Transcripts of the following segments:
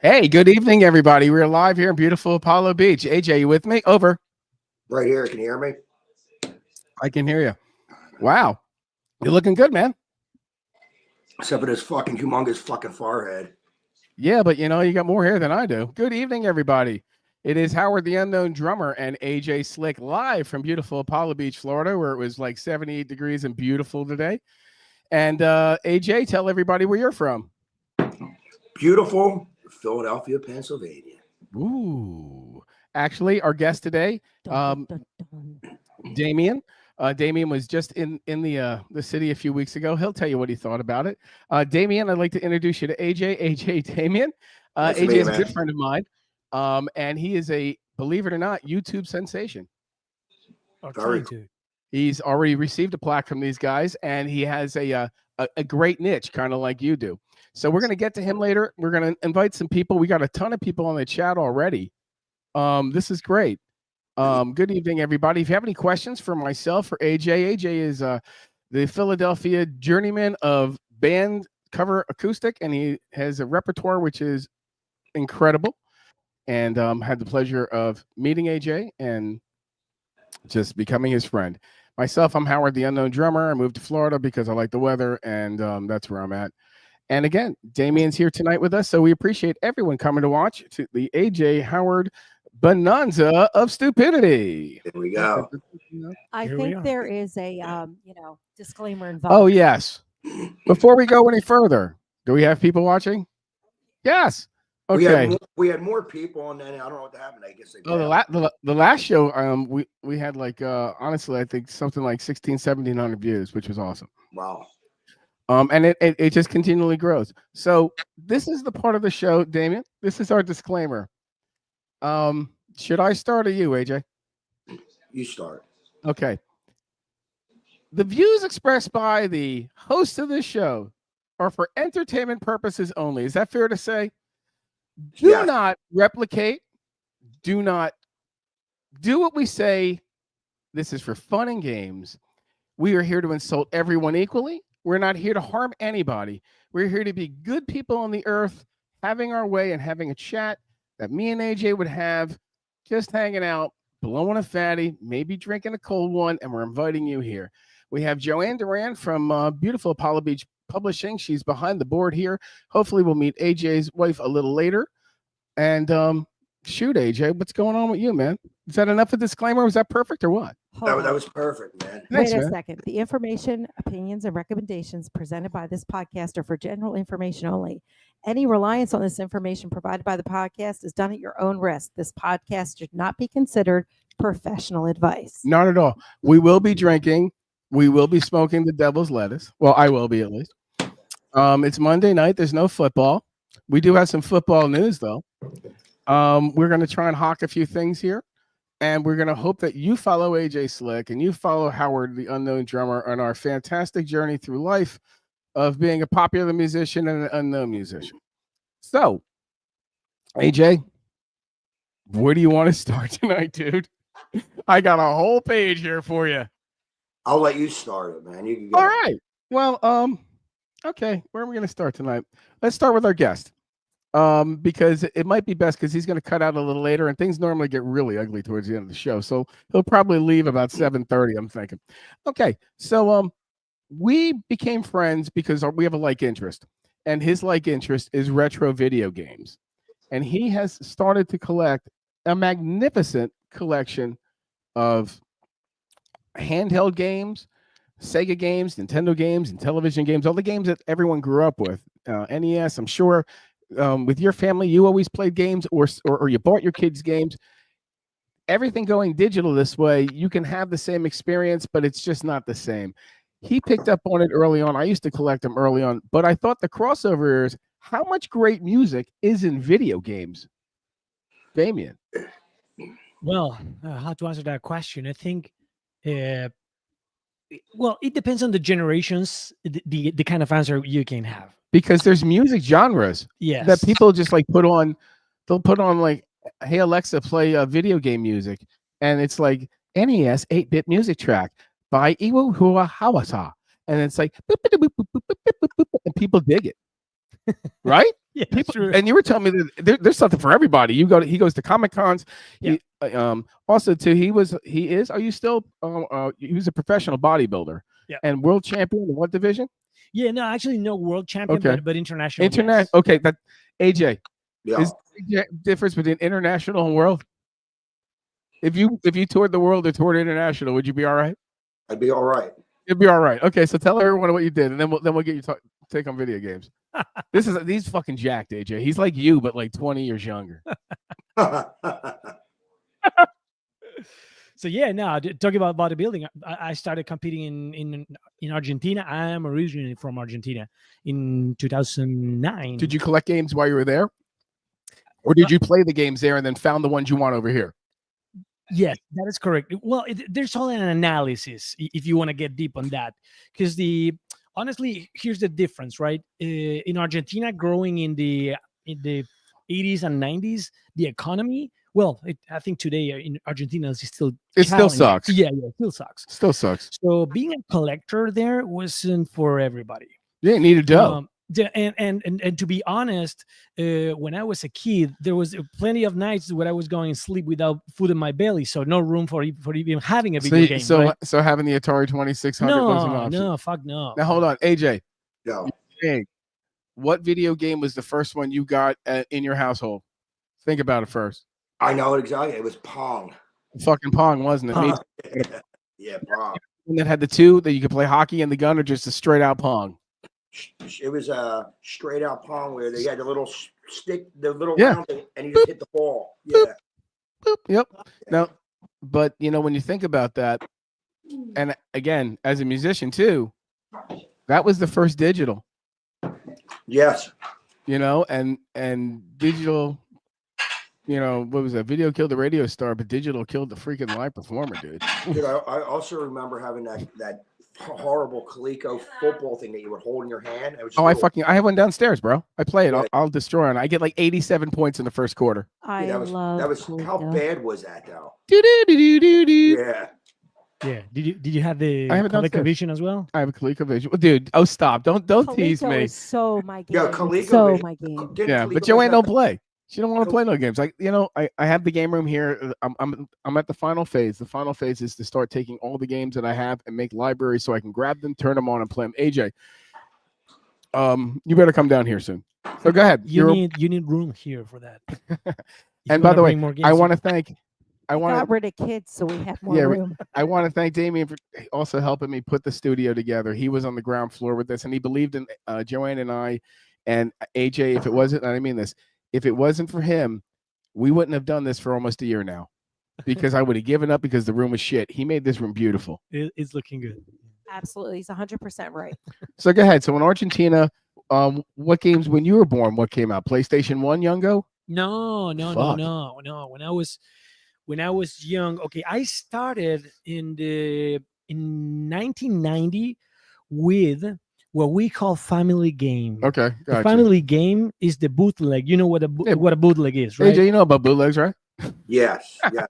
Hey, good evening, everybody. We're live here in beautiful Apollo Beach. AJ, you with me? Over. Right here. Can you hear me? I can hear you. Wow. You're looking good, man. Except for this fucking humongous fucking forehead. Yeah, but you got more hair than I do. Good evening, everybody. It is Howard the Unknown Drummer and AJ Slick live from beautiful Apollo Beach, Florida, where it was like 78 degrees and beautiful today. And AJ, tell everybody where you're from. Beautiful Philadelphia, Pennsylvania. Ooh. Actually, our guest today, Damien. Damien was just in the city a few weeks ago. He'll tell you what he thought about it. Damien, I'd like to introduce you to AJ. AJ Damien. AJ is a good friend of mine, and he is a, believe it or not, YouTube sensation. He's already received a plaque from these guys, and he has a great niche, kind of like you do. So we're going to get to him later. We're going to invite some people. We got a ton of people on the chat already. This is great. Good evening, everybody. If you have any questions for myself or AJ, AJ is the Philadelphia journeyman of band cover acoustic, and he has a repertoire which is incredible. And had the pleasure of meeting AJ and just becoming his friend. Myself, I'm Howard the Unknown Drummer. I moved to Florida because I like the weather, and that's where I'm at. And again, Damien's here tonight with us, so we appreciate everyone coming to watch the AJ Howard Bonanza of Stupidity. There we go. I think there is a disclaimer involved. Oh yes. Before we go any further, do we have people watching? Yes. Okay. We had more people, and then I don't know what happened. I guess the last show we had like honestly I think something like 1,700 views, which was awesome. Wow. And it just continually grows. So this is the part of the show, Damien. This is our disclaimer. Should I start or you, AJ? You start. Okay. The views expressed by the host of this show are for entertainment purposes only. Is that fair to say? Do not replicate. Do not do what we say. This is for fun and games. We are here to insult everyone equally. We're not here to harm anybody. We're here to be good people on the earth, having our way and having a chat that me and AJ would have, just hanging out, blowing a fatty, maybe drinking a cold one, and we're inviting you here. We have Joanne Duran from beautiful Apollo Beach Publishing. She's behind the board here. Hopefully we'll meet AJ's wife a little later. And shoot, AJ, what's going on with you, man? Is that enough of disclaimer? Was that perfect or what? That was perfect, man. Wait a second. The information, opinions, and recommendations presented by this podcast are for general information only. Any reliance on this information provided by the podcast is done at your own risk. This podcast should not be considered professional advice. Not at all. We will be drinking. We will be smoking the devil's lettuce. Well, I will be at least. It's Monday night. There's no football. We do have some football news, though. We're going to try and hawk a few things here. And we're going to hope that you follow AJ Slick and you follow Howard, the Unknown Drummer, on our fantastic journey through life of being a popular musician and an unknown musician. So, AJ, where do you want to start tonight, dude? I got a whole page here for you. I'll let you start it, man. You can go. All right. Well, okay. Where are we going to start tonight? Let's start with our guest. Because it might be best because he's going to cut out a little later and things normally get really ugly towards the end of the show. So he'll probably leave about 7:30, I'm thinking. Okay. So, we became friends because we have a like interest, and his like interest is retro video games. And he has started to collect a magnificent collection of handheld games, Sega games, Nintendo games, and television games, all the games that everyone grew up with. NES, I'm sure. With your family, you always played games or you bought your kids games. Everything going digital this way, you can have the same experience, but it's just not the same. He picked up on it early on. I used to collect them early on, but I thought the crossover is how much great music is in video games. Damien. Well, how to answer that question? I think, well, it depends on the generations, the kind of answer you can have. Because there's music genres that people just like put on. They'll put on like, hey, Alexa, play video game music. And it's like NES 8-bit music track by Iwo Hua Hawasa. And it's like, boop, boop, boop, boop, boop, boop, boop, boop, and people dig it. Right? Yeah, that's true. And you were telling me that there's something for everybody. He goes to Comic Cons. Yeah. Also too, he is. Are you still? He was a professional bodybuilder. Yeah. And world champion in what division? Yeah, no, actually, no world champion, Okay. but international. International. Yes. Okay, that AJ. Yeah. Is the difference between international and world? If you toured the world or toured international, would you be all right? I'd be all right. You'd be all right. Okay, so tell everyone what you did, and then we'll get you take on video games. These fucking jacked, AJ. He's like you, but like 20 years younger. So yeah, no, talking about bodybuilding, I started competing in Argentina. I am originally from Argentina in 2009. Did you collect games while you were there, or did you play the games there and then found the ones you want over here? Yes, that is correct. Well, there's all an analysis if you want to get deep on that, because honestly, here's the difference, right? In Argentina, growing in the 80s and 90s, the economy. Well, I think today in Argentina it still sucks. Yeah, it still sucks. Still sucks. So being a collector there wasn't for everybody. Yeah, needed dough. And to be honest, when I was a kid, there was plenty of nights when I was going to sleep without food in my belly, so no room for even having a video game. So right? so having the Atari 2600 wasn't an option. No, fuck no. Now hold on, AJ. Yeah. Hey, what video game was the first one you got in your household? Think about it first. I know it exactly. It was Pong. Fucking Pong, wasn't it? Pong. Yeah, Pong. One that had the two that you could play hockey and the gun, or just a straight out Pong. It was a straight out Pong where they had the little stick, the little Yeah. round thing, and you just hit the ball. Yeah. Boop. Yep. Now, but when you think about that, and again, as a musician too, that was the first digital. Yes. And digital. What was that? Video killed the radio star, but digital killed the freaking live performer, dude. Dude, I also remember having that horrible Coleco football thing that you would hold in your hand. It was I have one downstairs, bro. I play it. Yeah. I'll destroy it. I get like 87 points in the first quarter. I that was love how Coleco. bad was that though? Do-do-do-do-do-do. Yeah. Yeah. Did you have the I have it downstairs. ColecoVision as well? I have a ColecoVision. Dude, oh stop! Don't tease Coleco me. is so my game. Yeah, Coleco so Vision. my game. Didn't Yeah, Coleco but Joanne have don't that- play. She don't want to play no games. Like I have the game room here. I'm at the final phase. The final phase is to start taking all the games that I have and make libraries so I can grab them, turn them on, and play them. AJ, you better come down here soon. So go ahead. You need room here for that. If And you by wanna the way, bring more I games, want to thank. Got rid of kids, so we have more Yeah, room. I want to thank Damien for also helping me put the studio together. He was on the ground floor with this, and he believed in Joanne and I and AJ. If it wasn't, I mean this, if it wasn't for him, we wouldn't have done this for almost a year now, because I would have given up because the room was shit. He made this room beautiful. it's looking good. Absolutely, he's 100% right. So go ahead. So in Argentina, what games when you were born? What came out? PlayStation 1, Youngo? No. Fuck. When I was young, okay, I started in 1990 with what we call family game. Okay, The gotcha. family game is the bootleg. You know what Yeah. what a bootleg is, right? AJ, you know about bootlegs, right? Yes. Yeah.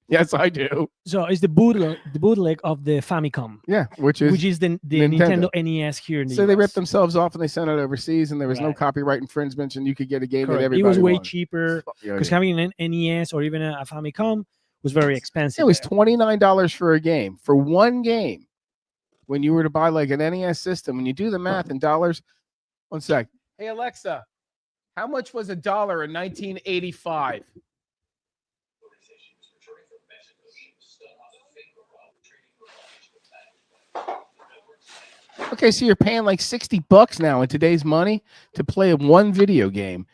Yes, I do. So it's the bootleg of the Famicom, Yeah, which is the Nintendo. Nintendo NES here in the so they US. ripped themselves off and they sent it overseas, and there was no Right. copyright infringement, and you could get a game that Correct. everybody It was way wanted. cheaper Yeah, because having an NES or even a Famicom was very expensive. It was there. $29 for a game, for one game. When you were to buy like an NES system, when you do the math in dollars, one sec. Hey Alexa, how much was $1 in 1985? Okay, so you're paying like $60 now in today's money to play one video game.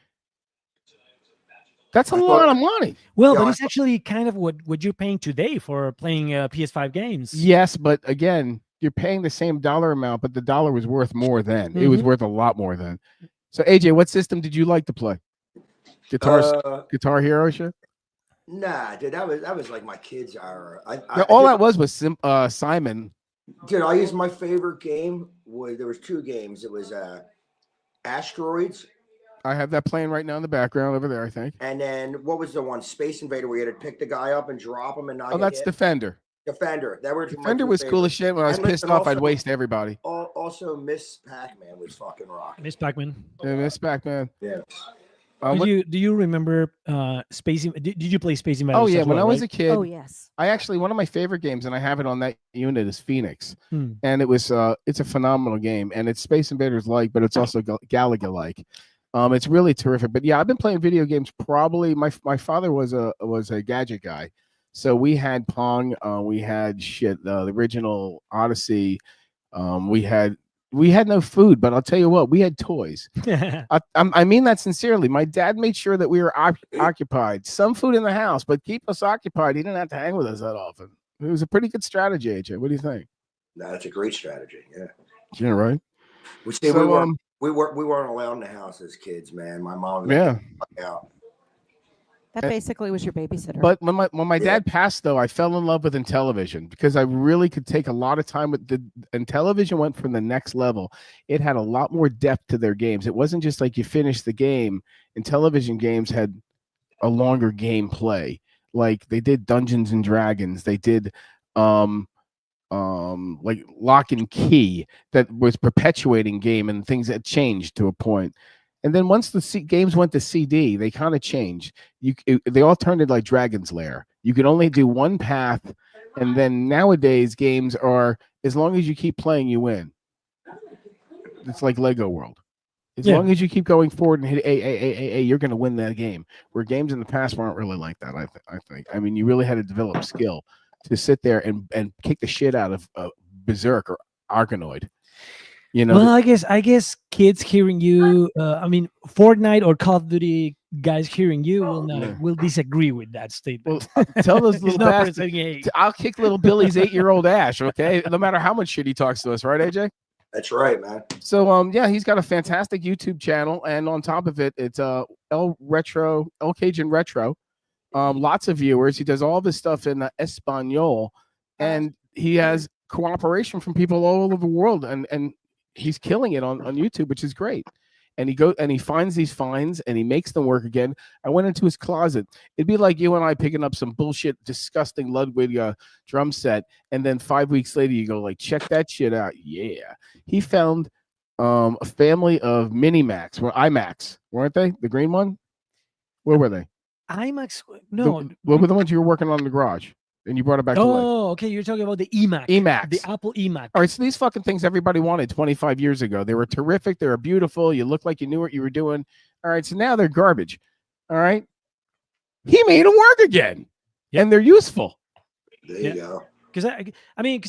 That's a lot of money. Well, Yeah, but I it's actually kind of what you're paying today for playing PS5 games. Yes, but again, you're paying the same dollar amount, but the dollar was worth more then. It was Mhm. worth a lot more then. So AJ, what system did you like to play? Guitar Hero shit? Nah, dude, that was like my kids' era. No, all that was Simon. Dude, I used my favorite game there was two games. It was Asteroids, I have that playing right now in the background over there, I think. and then what was the one? Space Invader, where you had to pick the guy up and drop him and not Oh, get that's hit? Defender. Defender. That were my Defender two was cool as favorites. shit. When I was And pissed and off, I'd also- waste everybody. Also, Miss Pac-Man was fucking rocking. Miss Pac-Man. Yeah, Miss Pac-Man. Yeah. Do you remember Space? Did you play Space Invaders? Oh yeah, as when well, I was right? a kid, Oh yes. I actually one of my favorite games, and I have it on that unit, is Phoenix, Hmm. and it's a phenomenal game, and it's Space Invaders like, but it's also Galaga like. It's really terrific. But yeah, I've been playing video games. Probably my father was a gadget guy, so we had Pong, we had the original Odyssey, we had no food, but I'll tell you what, we had toys. I mean that sincerely. My dad made sure that we were occupied. Some food in the house, but keep us occupied. He didn't have to hang with us that often. It was a pretty good strategy, AJ. What do you think? No, that's a great strategy. Yeah. Yeah, right. We see So, we weren't allowed in the house as kids, man. My mom yeah. out. That basically was your babysitter. But when my Yeah. dad passed, though, I fell in love with Intellivision because I really could take a lot of time with Intellivision went from the next level. It had a lot more depth to their games. It wasn't just like you finished the game. Intellivision games had a longer gameplay. Like they did Dungeons and Dragons. They did like Lock and Key that was perpetuating game and things that changed to a point. And then once the games went to CD, they kind of changed. They all turned into like Dragon's Lair. You could only do one path, and then nowadays games are as long as you keep playing, you win. It's like Lego World. As long as you keep going forward and hit A, you're going to win that game. Where games in the past weren't really like that. I think. I mean, you really had to develop skill to sit there and kick the shit out of Berserk or Arkanoid. You know. Well, I guess kids hearing you, I mean, Fortnite or Call of Duty guys hearing you will disagree with that statement. Well, tell those It's little not bastards. presenting a- I'll kick little Billy's 8-year-old ass. Okay, no matter how much shit he talks to us, right, AJ? That's right, man. So yeah, he's got a fantastic YouTube channel, and on top of it, it's El Cajun Retro. Lots of viewers. He does all this stuff in Espanol, and he has cooperation from people all over the world, and he's killing it on YouTube, which is great. And he finds these finds and he makes them work again. I went into his closet. It'd be like you and I picking up some bullshit, disgusting Ludwig drum set, and then 5 weeks later you go like, check that shit out. Yeah, he found a family of Minimax, IMAX, weren't they? The green one. Where were they? IMAX? No. What were the ones you were working on in the garage and you brought it back to life? Oh, okay. You're talking about the EMAC. EMAX. The Apple EMAC. All right, so these fucking things everybody wanted 25 years ago. They were terrific. They were beautiful. You looked like you knew what you were doing. All right, so now they're garbage. All right. He made them work again. Yep. And they're useful. There Yeah. you go. Because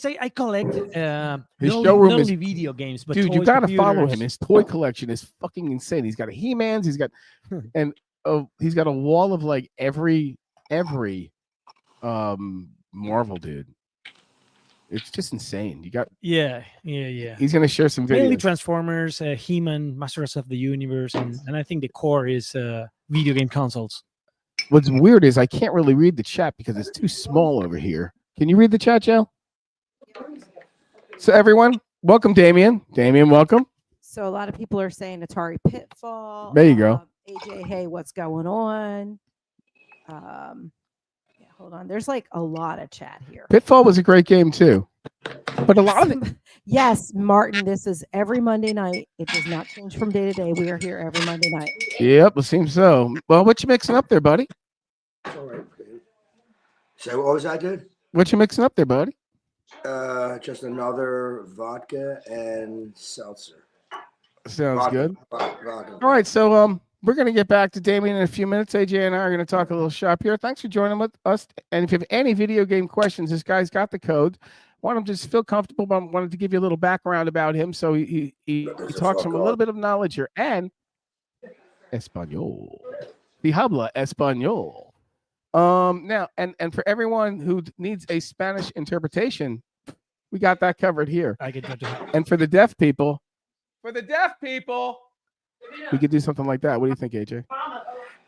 I collect His not showroom only is- video games, but Dude, you toys, gotta follow computers. him. His toy collection is fucking insane. He's got a He-Mans, he's got he's got a wall of like every Marvel dude. It's just insane. Yeah. He's gonna share some Mainly videos. Transformers, He-Man, Masters of the Universe, and I think the core is video game consoles. What's weird is I can't really read the chat because it's too small over here. Can you read the chat, Joe? So everyone, welcome Damien. Damien, welcome. So a lot of people are saying Atari Pitfall. There you go. AJ, hey, what's going on? Yeah, hold on. There's like a lot of chat here. Pitfall was a great game too. But a lot of it, Yes, Martin, this is every Monday night. It does not change from day to day. We are here every Monday night. yep, it seems so. Well, what you mixing up there, buddy? It's all right, dude. So what was that, dude? What you mixing up there, buddy? Just another vodka and seltzer. Sounds Vodka, good. Vodka. All right, so we're gonna get back to Damien in a few minutes. AJ and I are gonna talk a little shop here. Thanks for joining with us. And if you have any video game questions, this guy's got the code. Want him to just feel comfortable, but I wanted to give you a little background about him. So he talks from a little bit of knowledge here and Espanol. The habla Espanol. Now and for everyone who needs a Spanish interpretation, we got that covered here. I get that. And for the deaf people, we could do something like that. What do you think, AJ?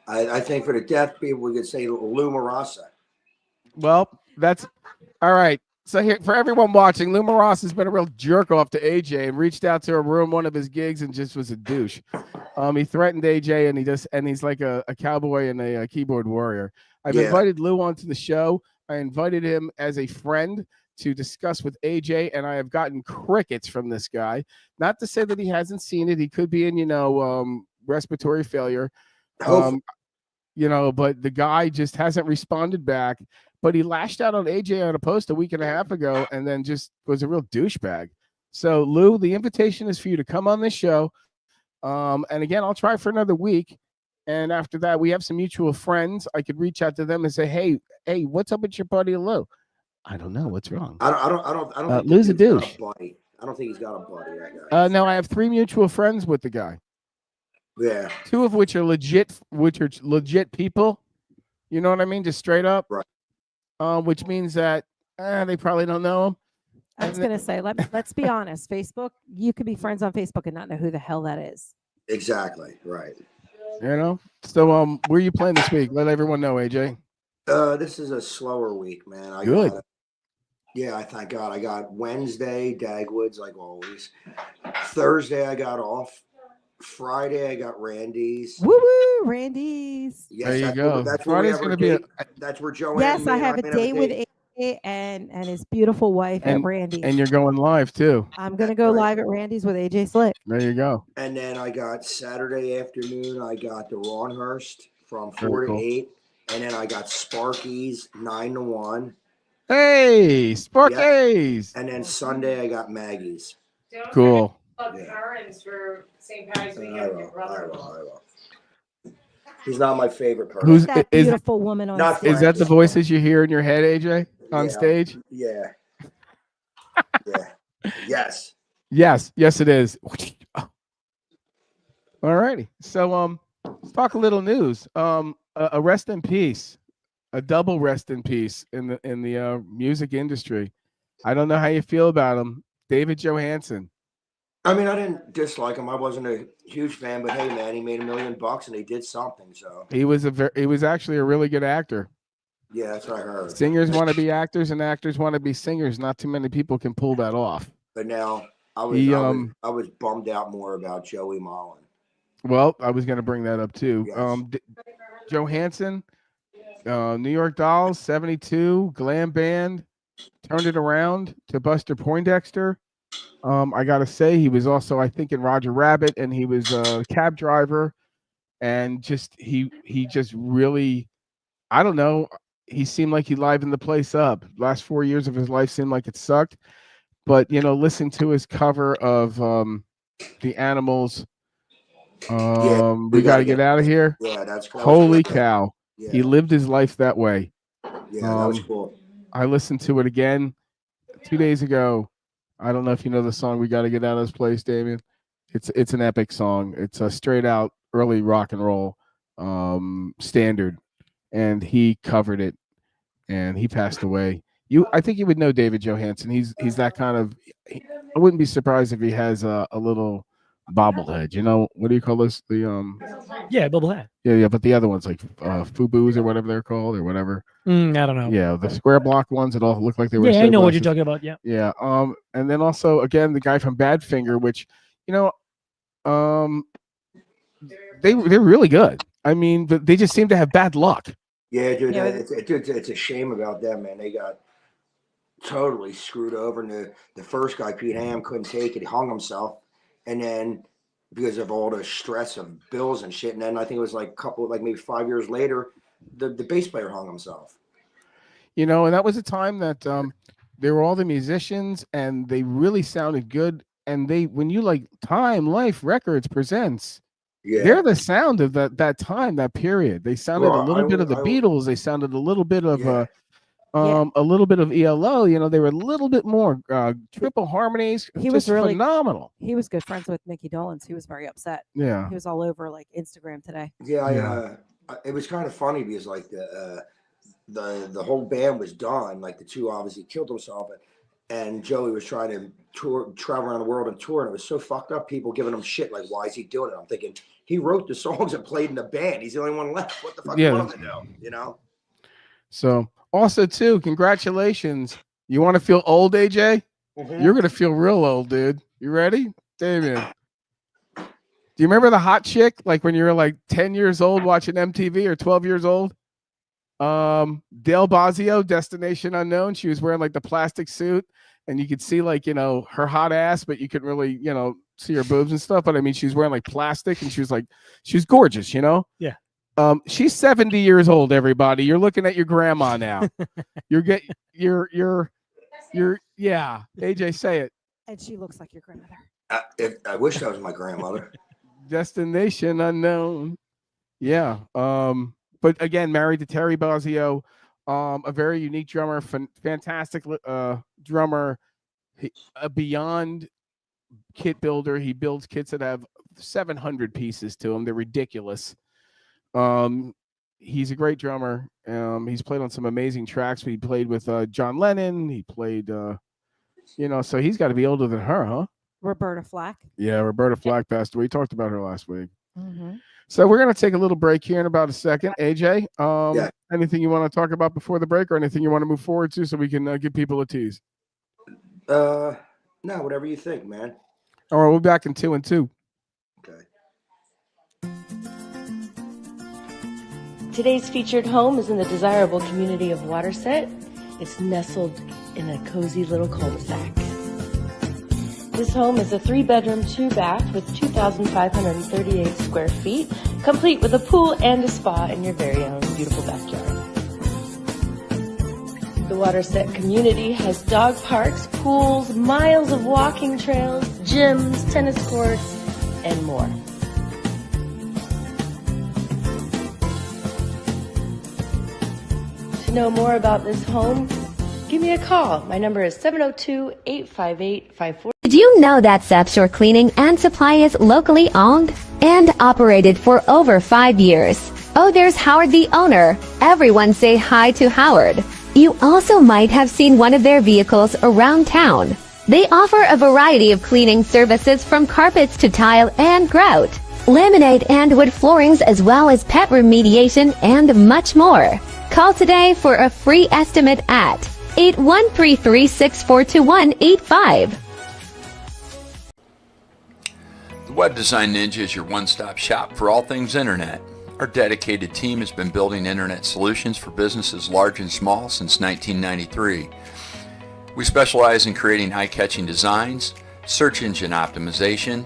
I think for the deaf people, we could say Luma Rasa. Well, that's all right. So here for everyone watching, Luma Ross has been a real jerk off to AJ and reached out to her room one of his gigs and just was a douche. He threatened AJ and he's like a cowboy and a keyboard warrior. I've Yeah. invited Lou onto the show. I invited him as a friend to discuss with AJ, and I have gotten crickets from this guy. Not to say that he hasn't seen it. He could be in, respiratory failure. Hopefully. But the guy just hasn't responded back. But he lashed out on AJ on a post a week and a half ago and then just was a real douchebag. So, Lou, the invitation is for you to come on this show. And again, I'll try for another week. And after that, we have some mutual friends. I could reach out to them and say, hey, what's up with your buddy Lou? I don't know. What's wrong? I don't think Lou's a he's got douche. buddy. I don't think he's got a buddy. That guy. No, I have 3 mutual friends with the guy. Yeah. 2 of which are legit people. You know what I mean? Just straight up. Right. Which means that they probably don't know him. I was going to say, let's be honest. Facebook, you could be friends on Facebook and not know who the hell that is. Exactly. Right. So where are you playing this week? Let everyone know, AJ. This is a slower week, man. Good. I thank God. I got Wednesday, Dagwoods, like always. Thursday, I got off. Friday, I got Randy's. Woo woo, Randy's. Yes, There you go. That's where Friday's going to be that's where Joanne. Yes, I and have a date with AJ and his beautiful wife at Randy's. And you're going live too. I'm going to go live at Randy's with AJ Slick. There you go. And then I got Saturday afternoon, I got the Ronhurst from 4 Very to cool. 8. And then I got Sparky's 9 to 1. Hey, Sparkies. And then Sunday, I got Maggie's. Cool. Currents for St. Patty's I weekend with your brother. will. He's not my favorite person. Who's That is beautiful woman on Not stage. is that the voices you hear in your head, AJ, on Yeah. stage? Yeah. Yes. Yes, it is. All righty. So let's talk a little news. A rest in peace, a double rest in peace in the music industry. I don't know how you feel about him, David Johansen. I mean, I didn't dislike him. I wasn't a huge fan, but hey, man, he made $1 million and he did something. So He was actually a really good actor. yeah, that's what I heard. Singers want to be actors and actors want to be singers. Not too many people can pull that off. But now I was bummed out more about Joey Mullen. Well, I was going to bring that up too. Yes. Johansson, New York Dolls, 72, glam band, turned it around to Buster Poindexter. I got to say, he was also, I think, in Roger Rabbit, and he was a cab driver, and he just really, I don't know, he seemed like he livened the place up. Last 4 years of his life seemed like it sucked, but, listen to his cover of The Animals, We Gotta Get Out of Here. Yeah, that's cool. Holy cow. Yeah, He lived his life that way. yeah, that was cool. I listened to it again 2 days ago. I don't know if you know the song "We Got to Get Out of This Place," Damien. It's an epic song. It's a straight out early rock and roll standard, and he covered it, and he passed away. I think you would know David Johansen. He's that kind of. I wouldn't be surprised if he has a little bobblehead. What do you call this? Yeah, bubblehead. Yeah, but the other ones like FUBUs or whatever they're called or whatever. I don't know. Yeah, the square block ones that all look like they were. Yeah, I know what you're sunglasses. talking about. Yeah. Yeah. And then also again the guy from Badfinger, which they're really good. I mean, but they just seem to have bad luck. Yeah, dude, Yeah, it's a shame about them, man. They got totally screwed over. And the first guy, Pete Ham, couldn't take it. He hung himself, and then because of all the stress of bills and shit, and then I think it was like maybe 5 years later, the bass player hung himself. And that was a time that they were all the musicians and they really sounded good. And when you like Time Life Records presents, Yeah, they're the sound of that time, that period. They sounded Well, a little bit of the I- Beatles. They sounded a little bit of Yeah. a little bit of ELO. They were a little bit more triple harmonies. He was just really- phenomenal. He was good friends with Mickey Dolenz. He was very upset. Yeah. He was all over like Instagram today. yeah. It was kind of funny because like the whole band was done. Like the two obviously killed themselves, and Joey was trying to travel around the world and tour, and it was so fucked up. People giving him shit like, "Why is he doing it?" I'm thinking he wrote the songs and played in the band. He's the only one left. What the fuck? Yeah. You want him to do? So also too, congratulations. You want to feel old, AJ? You're gonna feel real old, dude. You ready, Damien? Do you remember the hot chick, like when you were like 10 years old watching MTV or 12 years old? Dale Bosio, Destination Unknown. She was wearing like the plastic suit, and you could see like, you know, her hot ass, but you couldn't really, you know, see her boobs and stuff. But I mean, she was wearing like plastic, and she was gorgeous, you know? Yeah. She's 70 years old, everybody. You're looking at your grandma now. you're yeah. AJ, say it. And she looks like your grandmother. I wish that was my grandmother. Destination Unknown. Yeah. But again, married to Terry Bosio, a very unique drummer, fantastic drummer, a beyond kit builder. He builds kits that have 700 pieces to them. They're ridiculous. He's a great drummer. He's played on some amazing tracks. He played with John Lennon. He played, you know, so he's got to be older than her, huh? Roberta Flack. Yeah, Roberta Flack passed away. We talked about her last week. Mm-hmm. So we're going to take a little break here in about a second. AJ, Yeah. anything you want to talk about before the break, or anything you want to move forward to so we can give people a tease? No, whatever you think, man. All right, we'll be back in 2 and 2. Okay. Today's featured home is in the desirable community of Waterset. It's nestled in a cozy little cul-de-sac. This home is a 3-bedroom, 2-bath with 2,538 square feet, complete with a pool and a spa in your very own beautiful backyard. The Waterset community has dog parks, pools, miles of walking trails, gyms, tennis courts, and more. To know more about this home, give me a call. My number is 702-858-54. Did you know that South Shore Cleaning and Supply is locally owned and operated for over 5 years? Oh, there's Howard the owner. Everyone say hi to Howard. You also might have seen one of their vehicles around town. They offer a variety of cleaning services from carpets to tile and grout, laminate and wood floorings, as well as pet remediation and much more. Call today for a free estimate at 8133-642185. The Web Design Ninja is your one-stop shop for all things internet. Our dedicated team has been building internet solutions for businesses large and small since 1993. We specialize in creating eye-catching designs, search engine optimization,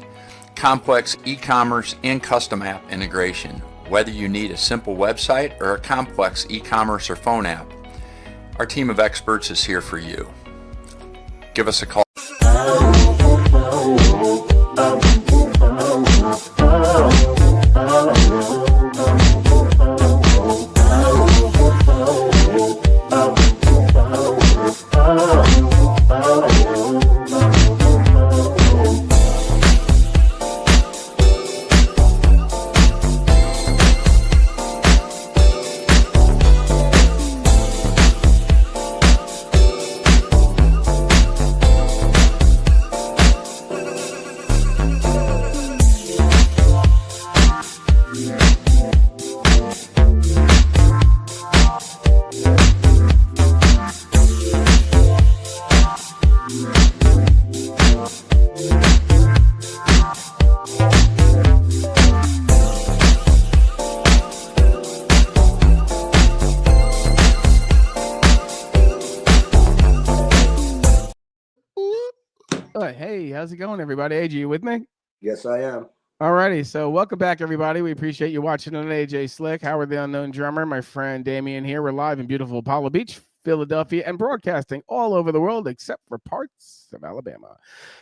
complex e-commerce, and custom app integration. Whether you need a simple website or a complex e-commerce or phone app, our team of experts is here for you. Give us a call. Hey, how's it going, everybody? AJ, you with me? Yes, I am. All righty, so welcome back, everybody. We appreciate you watching on AJ Slick. Howard the Unknown Drummer, my friend Damien here. We're live in beautiful Apollo Beach, Philadelphia, and broadcasting all over the world except for parts of Alabama.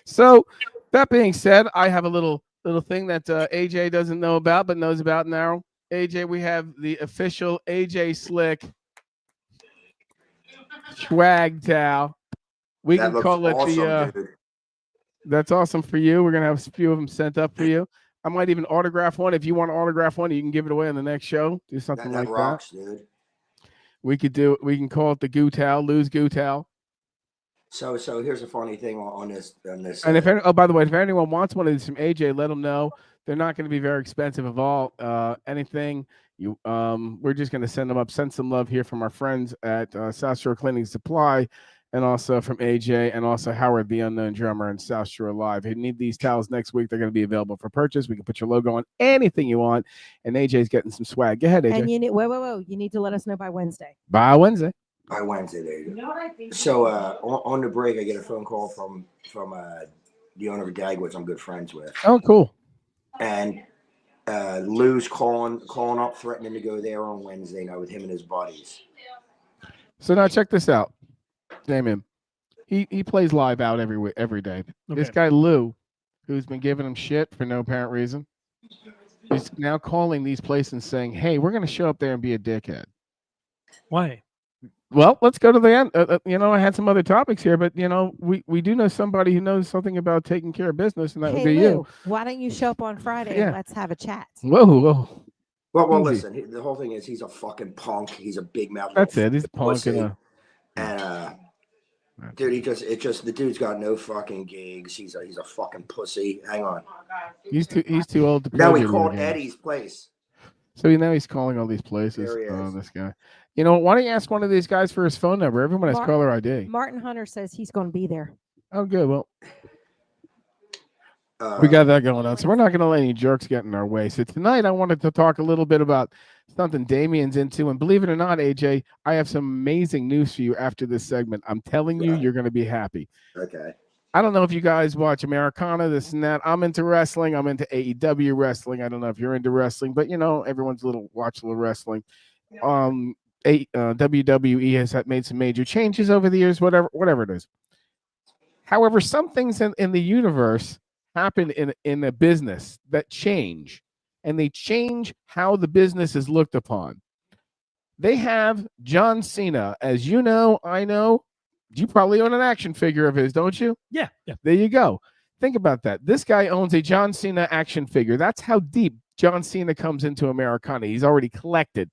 So that being said, I have a little thing that AJ doesn't know about but knows about now. AJ, we have the official AJ Slick swag towel. We That can looks call it awesome, dude. That's awesome for you. We're gonna have a few of them sent up for you. I might even autograph one. If you want to autograph one, you can give it away on the next show. Do something That like rocks, dude. We can call it the Goo Towel, Lou's Goo Towel. So here's a funny thing on this. And if by the way, if anyone wants one of these from AJ, let them know. They're not going to be very expensive of all. Anything you we're just going to send them up. Send some love here from our friends at South Shore Cleaning Supply. and also from AJ, and also Howard, the unknown drummer, and South Shore Live. If you need these towels next week, they're going to be available for purchase. We can put your logo on anything you want, and AJ's getting some swag. Go ahead, AJ. And you need whoa. You need to let us know by Wednesday. By Wednesday. By Wednesday, there you You go. know what I think? So on the break, I get a phone call from the owner of Dagwoods I'm good friends with, Oh, cool. and Lou's calling up, threatening to go there on Wednesday night with him and his buddies. So now check this out, Damien. He plays live out every day. This Okay. guy Lou, who's been giving him shit for no apparent reason, is now calling these places and saying, "Hey, we're going to show up there and be a dickhead." Why? Well, let's go to the end. I had some other topics here, but we do know somebody who knows something about taking care of business, and that would Hey be Lou, you. why don't you show up on Friday Yeah. and let's have a chat? Whoa. Well, Easy. listen. The whole thing is he's a fucking punk. He's a big mouth. That's little it. He's a punk. pussy. And dude, the dude's got no fucking gigs. He's a fucking pussy. Hang on. He's too old to play. Now he video called games. Eddie's place. So now he's calling all these places. There he Oh, is. this guy. Why don't you ask one of these guys for his phone number? Everyone has Mark- caller ID. Martin Hunter says he's going to be there. Oh, good. Well, we got that going on. So we're not going to let any jerks get in our way. So tonight I wanted to talk a little bit about something Damien's into. And believe it or not, AJ, I have some amazing news for you after this segment. I'm telling you, Right. you're going to be happy. Okay. I don't know if you guys watch Americana, this and that. I'm into wrestling. I'm into AEW wrestling. I don't know if you're into wrestling, but everyone's watch a little wrestling. WWE has made some major changes over the years, whatever it is. However, some things in the universe happen in a business that change, and they change how the business is looked upon. They have John Cena, as you know, I know. You probably own an action figure of his, don't you? Yeah. There you go. Think about that. This guy owns a John Cena action figure. That's how deep John Cena comes into Americana. He's already collected.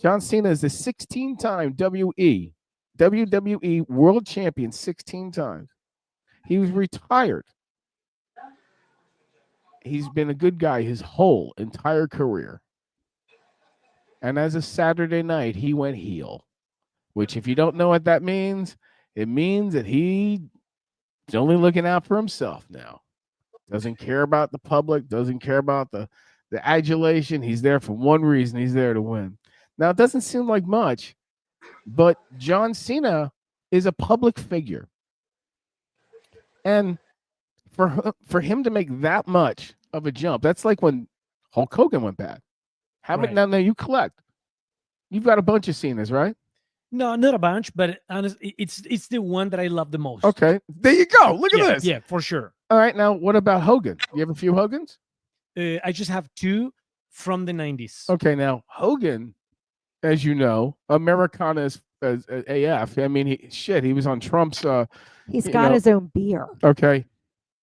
John Cena is a 16-time WWE World Champion, 16 times. He was retired. He's been a good guy his whole entire career. And as of Saturday night, he went heel. Which, if you don't know what that means, it means that he's only looking out for himself now. Doesn't care about the public, doesn't care about the adulation. He's there for one reason. He's there to win. Now, it doesn't seem like much, but John Cena is a public figure. And for him to make that much of a jump, that's like when Hulk Hogan went bad. Right. Now you collect. You've got a bunch of Cenas, right? No, not a bunch, but honestly, it's the one that I love the most. Okay, there you go. Look at Yeah, this. yeah, for sure. All right, now what about Hogan? You have a few Hogans? I just have two from the 90s. Okay, now Hogan, as you know, Americana is as AF. I mean, he was on Trump's. He's You got know- his own beer. Okay,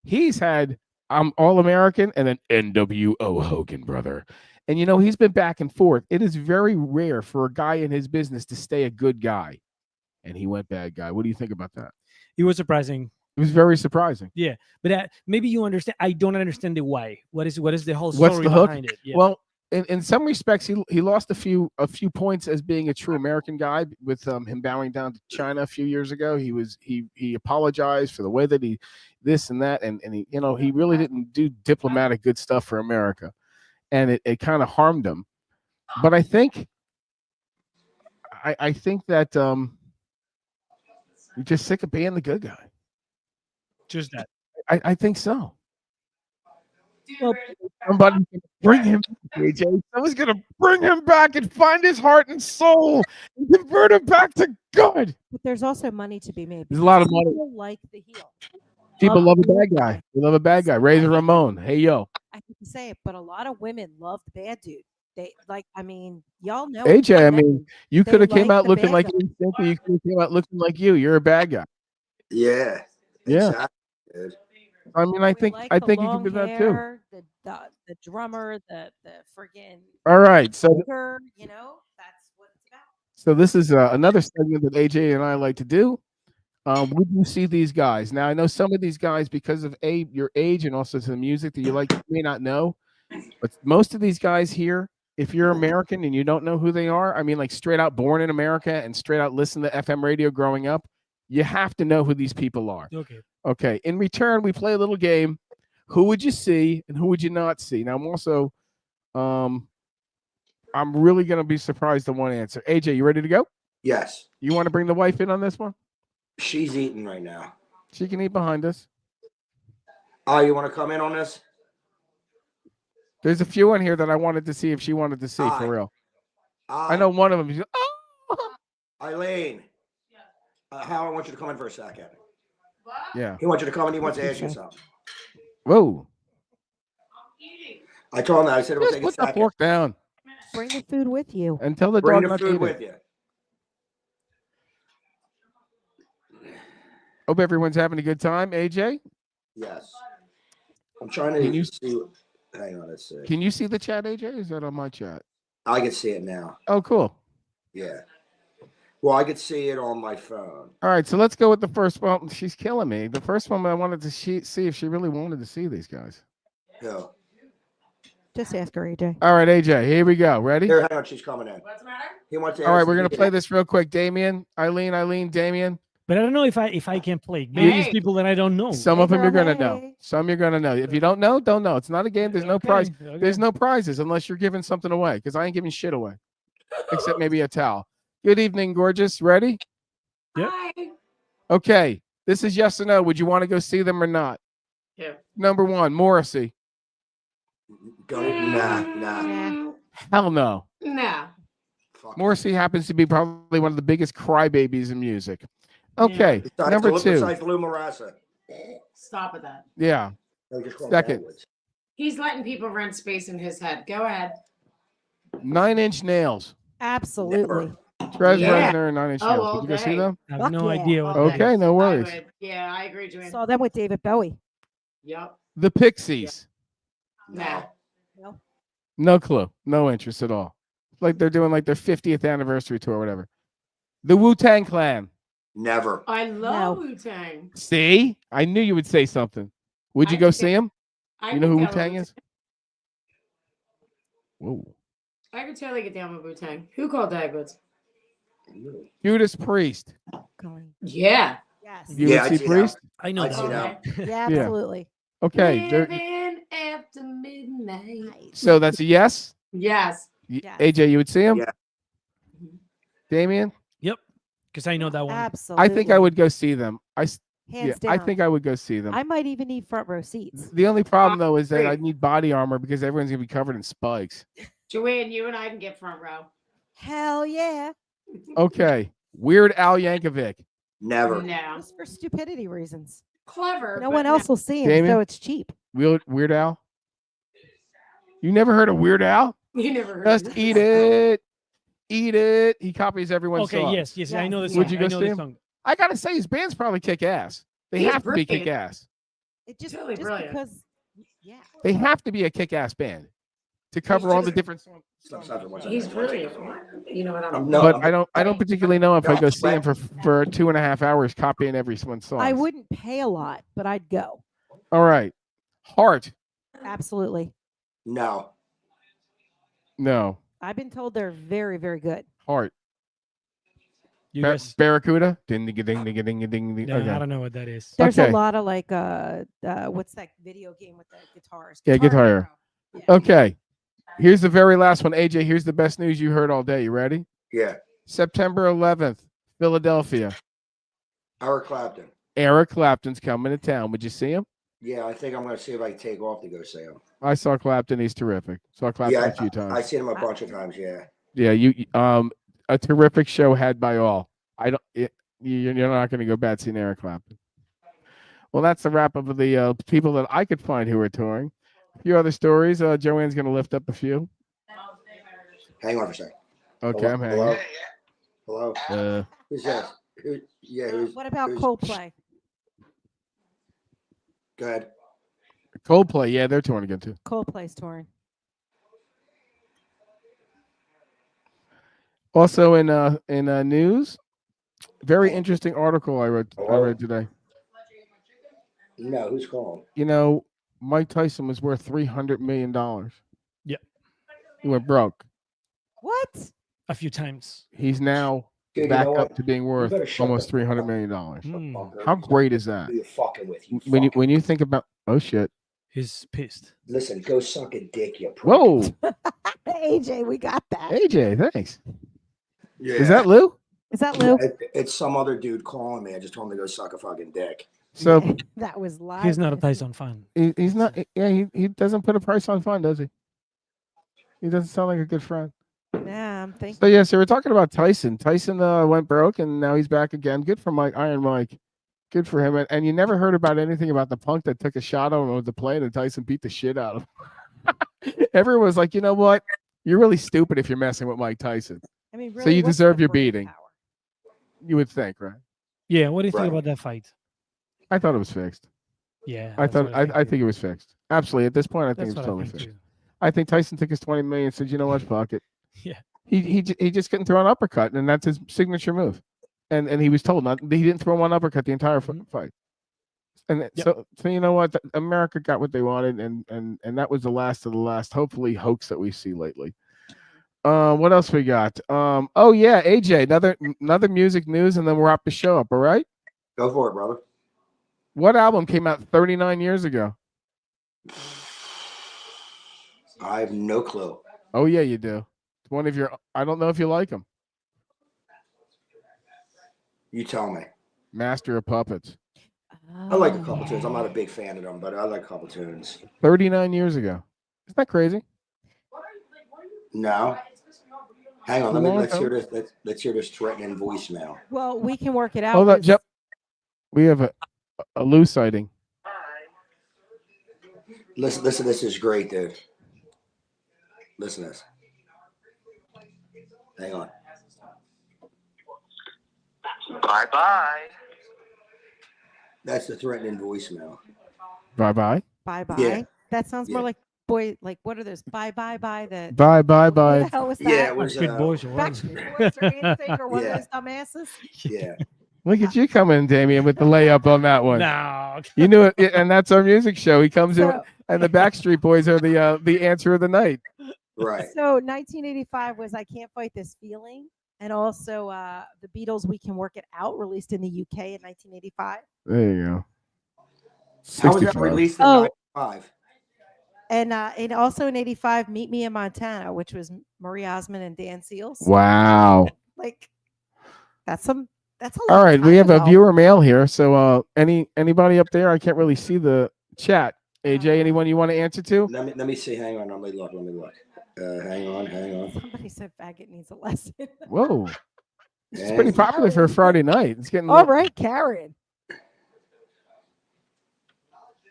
he's had All American and then NWO Hogan, brother. And he's been back and forth. It is very rare for a guy in his business to stay a good guy, and he went bad guy. What do you think about that? It was surprising, It was very surprising. but maybe you understand. I don't understand the why. What is the whole What's story the hook? behind it? Yeah. Well, in some respects, he lost a few points as being a true American guy with him bowing down to China a few years ago. He apologized for the way that he this and that, and he really didn't do diplomatic good stuff for America, and it kind of harmed him. But I think that you're just sick of being the good guy. just that. I think so. Well, Somebody's gonna bring him back, AJ. Someone's gonna bring him back and find his heart and soul and convert him back to good. But there's also money to be made. There's a lot of because money. People like the heel. People love a bad guy. They love a bad guy. Razor Ramon. Hey yo. I hate to say it, but a lot of women love the bad dude. They y'all know. AJ, I men, mean, you they could have came like out the looking bad like guy. you. You could have came out looking like you. You're a bad guy. Yeah. Yeah. Exactly, dude. I mean, I we think like I the think you can long do that too. hair, the drummer, the friggin' All right. So poker, that's what it's about. So this is another segment that AJ and I like to do. We do see these guys. Now, I know some of these guys, because of your age and also the music that you like, you may not know. But most of these guys here, if you're American and you don't know who they are, I mean, like straight out born in America and straight out listen to FM radio growing up, You have to know who these people are. Okay. Okay. In return, we play a little game. Who would you see and who would you not see? Now, I'm also, I'm really going to be surprised at one answer. AJ, you ready to go? Yes. You want to bring the wife in on this one? She's eating right now. She can eat behind us. Oh, you want to come in on this? There's a few in here that I wanted to see if she wanted to see Aye. for real. I know one of them. She's, oh! Eileen. Howard, I want you to come in for a second. What? Yeah. He wants you to come in. He wants to ask you something. Whoa. I'm eating. I told him that. I said it will Just take a put the second. fork down Bring the food with you. and tell the Bring dog the not to food eat with it. you. Hope everyone's having a good time. AJ, Yes. I'm trying to Can you- see. Hang on, let's see. can you see the chat, AJ? Is that on my chat? I can see it now. Oh, cool. Yeah. Well, I could see it on my phone. All right, so let's go with the first one. She's killing me. The first one I wanted to see if she really wanted to see these guys. Yeah. Just ask her, AJ. All right, AJ, here we go. Ready? Here, hang on. She's coming in. What's the matter? He wants to. All right, ask we're you- gonna play this real quick. Damien, Eileen, Damien. But I don't know if I can play. Maybe it's Hey. people that I don't know. Some Hey, of them you're girl, gonna know. hey. Some you're gonna know. If you don't know, don't know. It's not a game. There's no Okay, prize. okay. There's no prizes unless you're giving something away. Because I ain't giving shit away, except maybe a towel. Good evening, gorgeous. Ready? Yep. Hi. Okay. This is yes or no. Would you want to go see them or not? Yeah. Number one, Morrissey. Nah. Nah. Hell no. No. Fuck. Morrissey happens to be probably one of the biggest crybabies in music. Okay. Besides Number Blue- two. Besides Blue Marassa. Stop with that. Yeah. No, just call him Second. Edwards. He's letting people rent space in his head. Go ahead. 9 Inch Nails. Absolutely. Trez Yeah. Reznor and 9 Inch Oh, Nails. all Would you go see day. them? I have Fuck no yeah. idea what All that Okay, is. no I worries. would. Yeah, I agree, Joanne. Saw them with David Bowie. Yep. The Pixies. No. No clue. No interest at all. Like they're doing like their 50th anniversary tour or whatever. The Wu-Tang Clan. Never. I love No. Wu Tang. See? I knew you would say something. Would you I go think see him? You know who Wu-Tang is? Whoa. I could totally get down with Wu Tang. Who called Dagwoods? Judas Priest. Going. Yeah. Yes. You Yeah, would I'd see see that. Priest? I know I'd that. see one. that. Yeah, absolutely. Okay. Living after midnight. So that's a yes? Yes. Yes. AJ, you would see him? Yeah. Damien? Because I know that one. Absolutely. I think I would go see them. Hands Yeah, down. I think I would go see them. I might even need front row seats. The only problem though is that I Great. need body armor because everyone's gonna be covered in spikes. Joanne, you and I can get front row. Hell yeah. Okay. Weird Al Yankovic. Never. No. Just for stupidity reasons. Clever. No but one else will see him, Damien? so it's cheap. Weird Al? You never heard of Weird Al? You never heard Just of eat this. it. Eat it. He copies everyone's Okay, song. yes, I know the Yes. song. Would you go I know see the him? song. I gotta say his band's probably kick ass. They He's have to be brilliant. kick ass. It just, Totally just brilliant. because, yeah. They have to be a kick ass band to cover all the different songs. He's brilliant. You know what I'm No, But I'm- I don't particularly know if I No, go see him sweat. for 2.5 hours copying everyone's song. I wouldn't pay a lot, but I'd go. All right. Heart. Absolutely. No. No. I've been told they're very, very good. Heart. You guys, Barracuda. Ding ding ding ding ding ding ding. no, I Okay. don't know what that is. There's Okay. a lot of like what's that video game with the guitars? Yeah, Guitar Hero. Hero. Yeah. Okay. Here's the very last one. AJ, here's the best news you heard all day. You ready? Yeah. September 11th, Philadelphia. Eric Clapton. Eric Clapton's coming to town. Would you see him? Yeah, I think I'm going to see if I can take off to go see him. I saw Clapton. He's terrific. Saw Clapton Yeah, a few times. I've seen him a bunch of times. Yeah. Yeah, a terrific show had by all. You're not going to go bad seeing Eric Clapton. Well, that's the wrap up of the people that I could find who are touring. A few other stories. Joanne's going to lift up a few. Hang on for a second. Okay, Hello? I'm hanging. Hello. Hello. Who's this? Who's? What about who's- Coldplay? Go ahead. Coldplay, yeah, they're touring again too. Coldplay's touring. Also in news, very interesting article I read today. No, who's calling? You know, Mike Tyson was worth $300 million. Yep. He went broke. What? A few times. He's now Dude, you back know up what? to being worth better shut almost the fuck $300 up. million. Fucker. How great is that? Who you fucking with? You When you think about, oh shit, He's pissed. listen, go suck a dick, you prick. whoa, AJ, we got that. AJ, thanks. Yeah. Is that Lou? Is that Lou? It's some other dude calling me. I just told him to go suck a fucking dick. So That was live. He's not a Nancy. Tyson fan. he's not. Yeah, he doesn't put a price on fun, does he? He doesn't sound like a good friend. Yeah, I'm thinking. So yeah, so we're talking about Tyson. Tyson went broke and now he's back again. Good for Mike, Iron Mike. Good for him. And you never heard about anything about the punk that took a shot on him with the plane and Tyson beat the shit out of him. Everyone was like, you know what? You're really stupid if you're messing with Mike Tyson. I mean, So really, you what's deserve the your brain beating. power? You would think, right? Yeah, what do you think Right. about that fight? I thought it was fixed. Yeah, I that's thought what I too. think it was fixed. Absolutely. At this point, I think That's it was what I totally think fixed. too. I think Tyson took his 20 million and said, you know what, fuck it. Yeah. He just couldn't throw an uppercut, and that's his signature move. And he was told not. He didn't throw one uppercut the entire fight. And so you know what, America got what they wanted, and that was the last of the last, hopefully, hoax that we see lately. What else we got? Oh yeah, AJ, another music news, and then we'll wrap the show up. All right. Go for it, brother. What album came out 39 years ago? I have no clue. Oh yeah, you do. It's one of your. I don't know if you like them. You tell me. Master of Puppets. I like a couple tunes. I'm not a big fan of them, but I like a couple tunes. 39 years ago. Isn't that crazy? No. Hang on. Come on, Let's Tom. hear this. Let's hear this threatening voicemail. Well, we can work it out. Hold on, 'cause- Jeff. We have a Lou sighting. Listen. This is great, dude. Listen to this. Hang on. Bye-bye. That's the threatening voicemail. Bye bye. Bye bye. Yeah. That sounds more Yeah. like boy. Like what are those? Bye bye bye. The Bye bye what the bye. hell was that? Yeah, it was. Good boys. or what? Backstreet Boys or anything or one Yeah. of those dumbasses. Yeah. Look at you coming, Damien, with the layup on that one. No. You knew it, and that's our music show. He comes in, So, and the Backstreet Boys are the answer of the night. Right. so 1985 was "I Can't Fight This Feeling," and also the Beatles' "We Can Work It Out," released in the UK in 1985. There you go. How was that 65. released in Oh. 95? And also in '85, "Meet Me in Montana," which was Marie Osmond and Dan Seals. Wow. Like that's a All long right, we time have a ago. viewer mail here. So anybody up there? I can't really see the chat. AJ, anyone you want to answer to? Let me see. Hang on. Let me look. Hang on. Somebody said faggot needs a lesson. Whoa. It's Hang pretty on. popular for a Friday night. It's getting All right, Karen.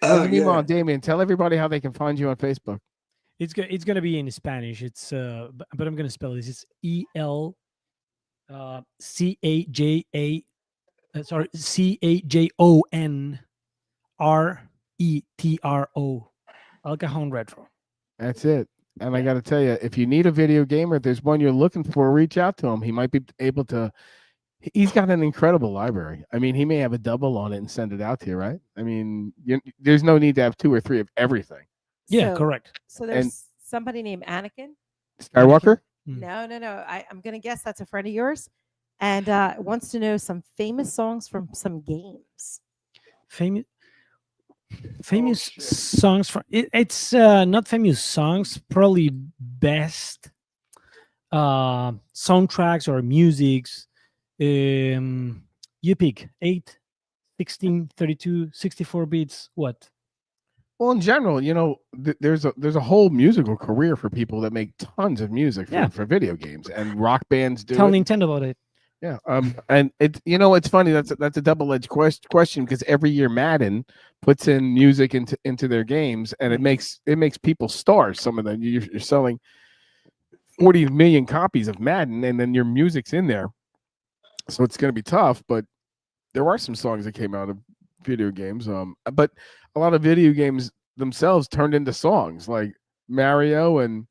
Meanwhile, Damien, tell everybody how they can find you on Facebook. It's gonna be in Spanish. It's but I'm gonna spell this. It's EL CAJA CAJON RETRO. El Cajon Retro. That's it. And I got to tell you, if you need a video game or if there's one you're looking for, reach out to him. He might be able to. He's got an incredible library. I mean, he may have a double on it and send it out to you, right? I mean, there's no need to have 2 or 3 of everything. Yeah, So- correct. So there's And- somebody named Anakin. Skywalker? Mm. No. I'm gonna guess that's a friend of yours, and wants to know some famous songs from some games. Famous shit. songs from it's not famous songs, probably best soundtracks or musics. You pick 8, 16, 32, 64 beats. What? Well, in general, there's a whole musical career for people that make tons of music for, Yeah. for video games, and rock bands do Tell it. Nintendo about it. Yeah. And it's funny. That's a double-edged question because every year Madden puts in music into their games, and it makes people stars. Some of them you're selling 40 million copies of Madden, and then your music's in there, so it's going to be tough. But there are some songs that came out of video games. But a lot of video games themselves turned into songs like Mario and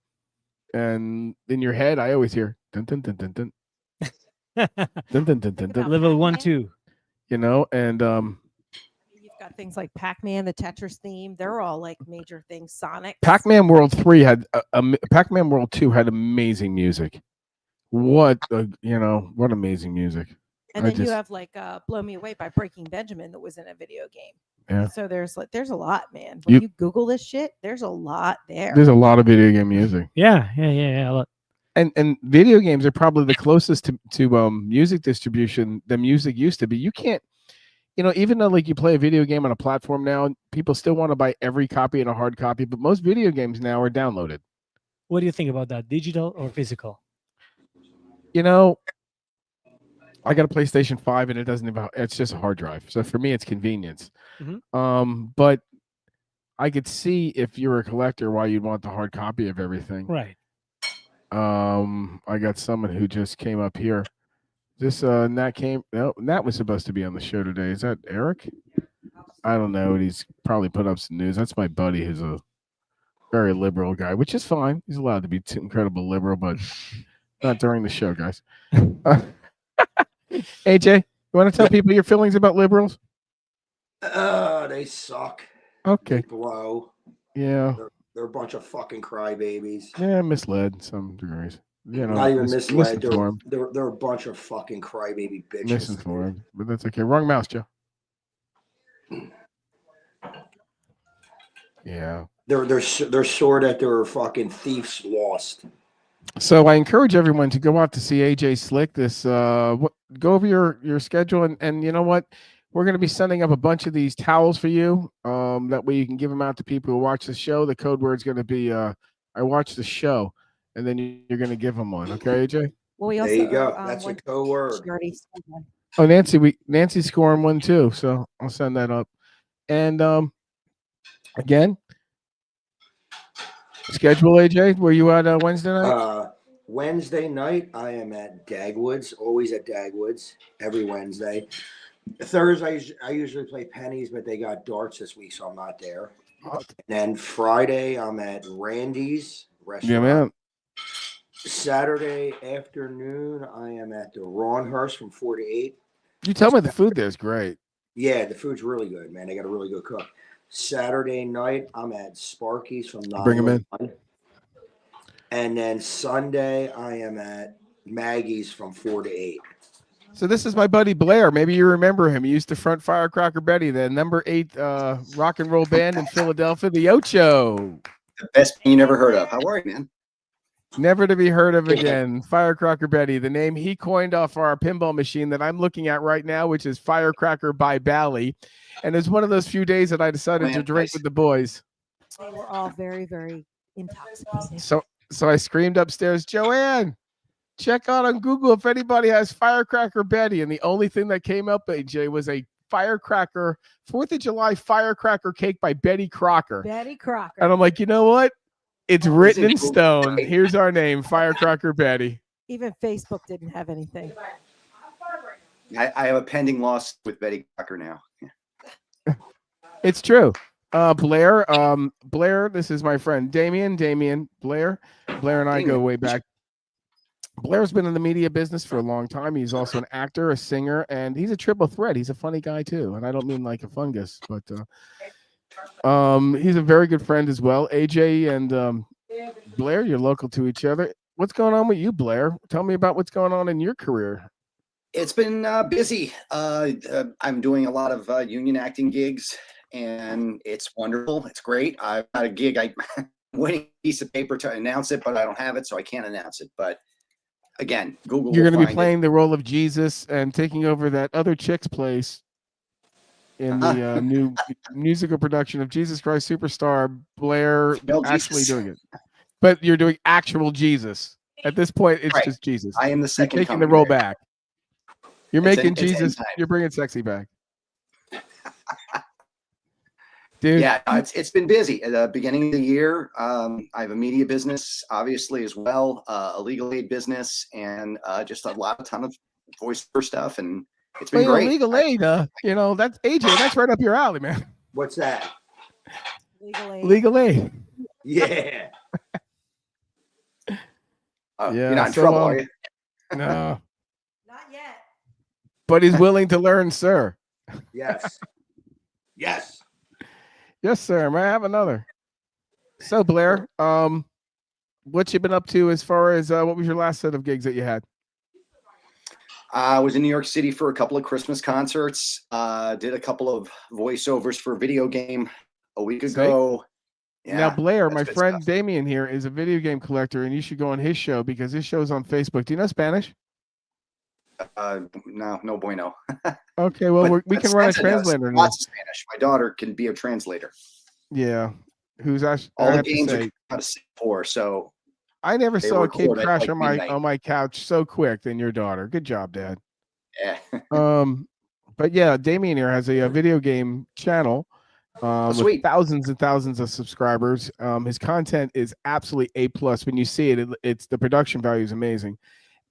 in your head I always hear dun dun dun dun dun dun dun dun dun dun, dun, Level 1, 2. and You've got things like Pac-Man, the Tetris theme. They're all like major things. Sonic. Pac-Man World 3 had Pac-Man World 2 had amazing music. what what amazing music. And I then you just- have like "Blow Me Away" by Breaking Benjamin that was in a video game. Yeah. So there's a lot, man. When you Google this shit, there's a lot there. There's a lot of video game music. Yeah. And video games are probably the closest to music distribution than music used to be. You can't, even though like you play a video game on a platform now, people still want to buy every copy in a hard copy, but most video games now are downloaded. What do you think about that? Digital or physical? I got a PlayStation 5 and it's just a hard drive. So for me, it's convenience. Mhm. But I could see if you're a collector why you'd want the hard copy of everything. Right. I got someone who just came up here. Nat was supposed to be on the show today. Is that Eric? I don't know. He's probably put up some news. That's my buddy who's a very liberal guy, which is fine. He's allowed to be incredible liberal, but not during the show, guys. AJ, you want to tell people your feelings about liberals? They suck. Okay. They blow. Yeah. They're a bunch of fucking crybabies. Yeah, misled in some degrees. Not even misled. Misinformed. They're a bunch of fucking crybaby bitches. Misinformed, but that's okay. Wrong mouse, Joe. Yeah. They're sore that they're fucking thieves lost. So I encourage everyone to go out to see AJ Slick. Go over your schedule, and you know what? We're going to be sending up a bunch of these towels for you. That way you can give them out to people who watch the show. The code word is going to be I watch the show, and then you're going to give them one. Okay, AJ? Well, we also, there you go. That's a code word. Oh, Nancy's scoring one too, so I'll send that up. And again, schedule AJ. Were you at Wednesday night? Wednesday night, I am at Dagwoods. Always at Dagwoods every Wednesday. Thursday, I usually play pennies, but they got darts this week, so I'm not there. And then Friday, I'm at Randy's restaurant. Yeah, man. Saturday afternoon, I am at the Ronhurst from 4 to 8. You tell me the food there is great. Yeah, the food's really good, man. They got a really good cook. Saturday night, I'm at Sparky's from 9 Bring them in. 1. And then Sunday, I am at Maggie's from 4 to 8. So this is my buddy Blair. Maybe you remember him. He used to front Firecracker Betty, the number 8 rock and roll band in Philadelphia, the Ocho. The best band you never heard of. How are you, man? Never to be heard of again. Firecracker Betty, the name he coined off our pinball machine that I'm looking at right now, which is Firecracker by Bally. And it's one of those few days that I decided to drink with the boys. They were all very, very intoxicated. So I screamed upstairs, Joanne, check out on Google if anybody has Firecracker Betty. And the only thing that came up, AJ, was a firecracker, 4th of July firecracker cake by Betty Crocker. Betty Crocker. And I'm like, you know what? It's written in stone. Here's our name, Firecracker Betty. Even Facebook didn't have anything. I have a pending loss with Betty Crocker now. It's true. Blair, this is my friend Damien, Blair and I go way back. Blair's been in the media business for a long time. He's also an actor, a singer, and he's a triple threat. He's a funny guy too. And I don't mean like a fungus, but he's a very good friend as well. AJ and Blair, you're local to each other. What's going on with you, Blair? Tell me about what's going on in your career. It's been busy. I'm doing a lot of union acting gigs, and it's wonderful. It's great. I've got a gig. I'm waiting a piece of paper to announce it, but I don't have it, so I can't announce it. But again, Google. You're going to be playing the role of Jesus and taking over that other chick's place in the new musical production of Jesus Christ Superstar. Blair actually doing it, but you're doing actual Jesus. At this point, it's just Jesus. I am the second. You're taking the role back. You're making Jesus. You're bringing sexy back. Dude. Yeah, it's been busy. At the beginning of the year, I have a media business, obviously, as well, a legal aid business, and just a ton of voiceover stuff, and it's been great. Legal aid, that's AJ. That's right up your alley, man. What's that? Legal aid. Yeah. You're not in trouble, are you? No. Not yet. But he's willing to learn, sir. Yes. Yes. Yes, sir. May I have another? So, Blair, what you been up to as far as what was your last set of gigs that you had? I was in New York City for a couple of Christmas concerts. Did a couple of voiceovers for a video game a week ago. Now, Blair, that's my good friend stuff. Damien here is a video game collector, and you should go on his show because his show's on Facebook. Do you know Spanish? No bueno. Okay, well, But we can run a Spencer knows translator. now. Lots of Spanish. My daughter can be a translator. Yeah, who's actually All I the have to games are say, kind of for, so I never they saw a kid record at, crash like, on my midnight. couch so quick than your daughter. Good job, Dad. yeah. But yeah, Damien here has a video game channel with sweet. thousands and thousands of subscribers. His content is absolutely A+. When you see it, it's the production value is amazing,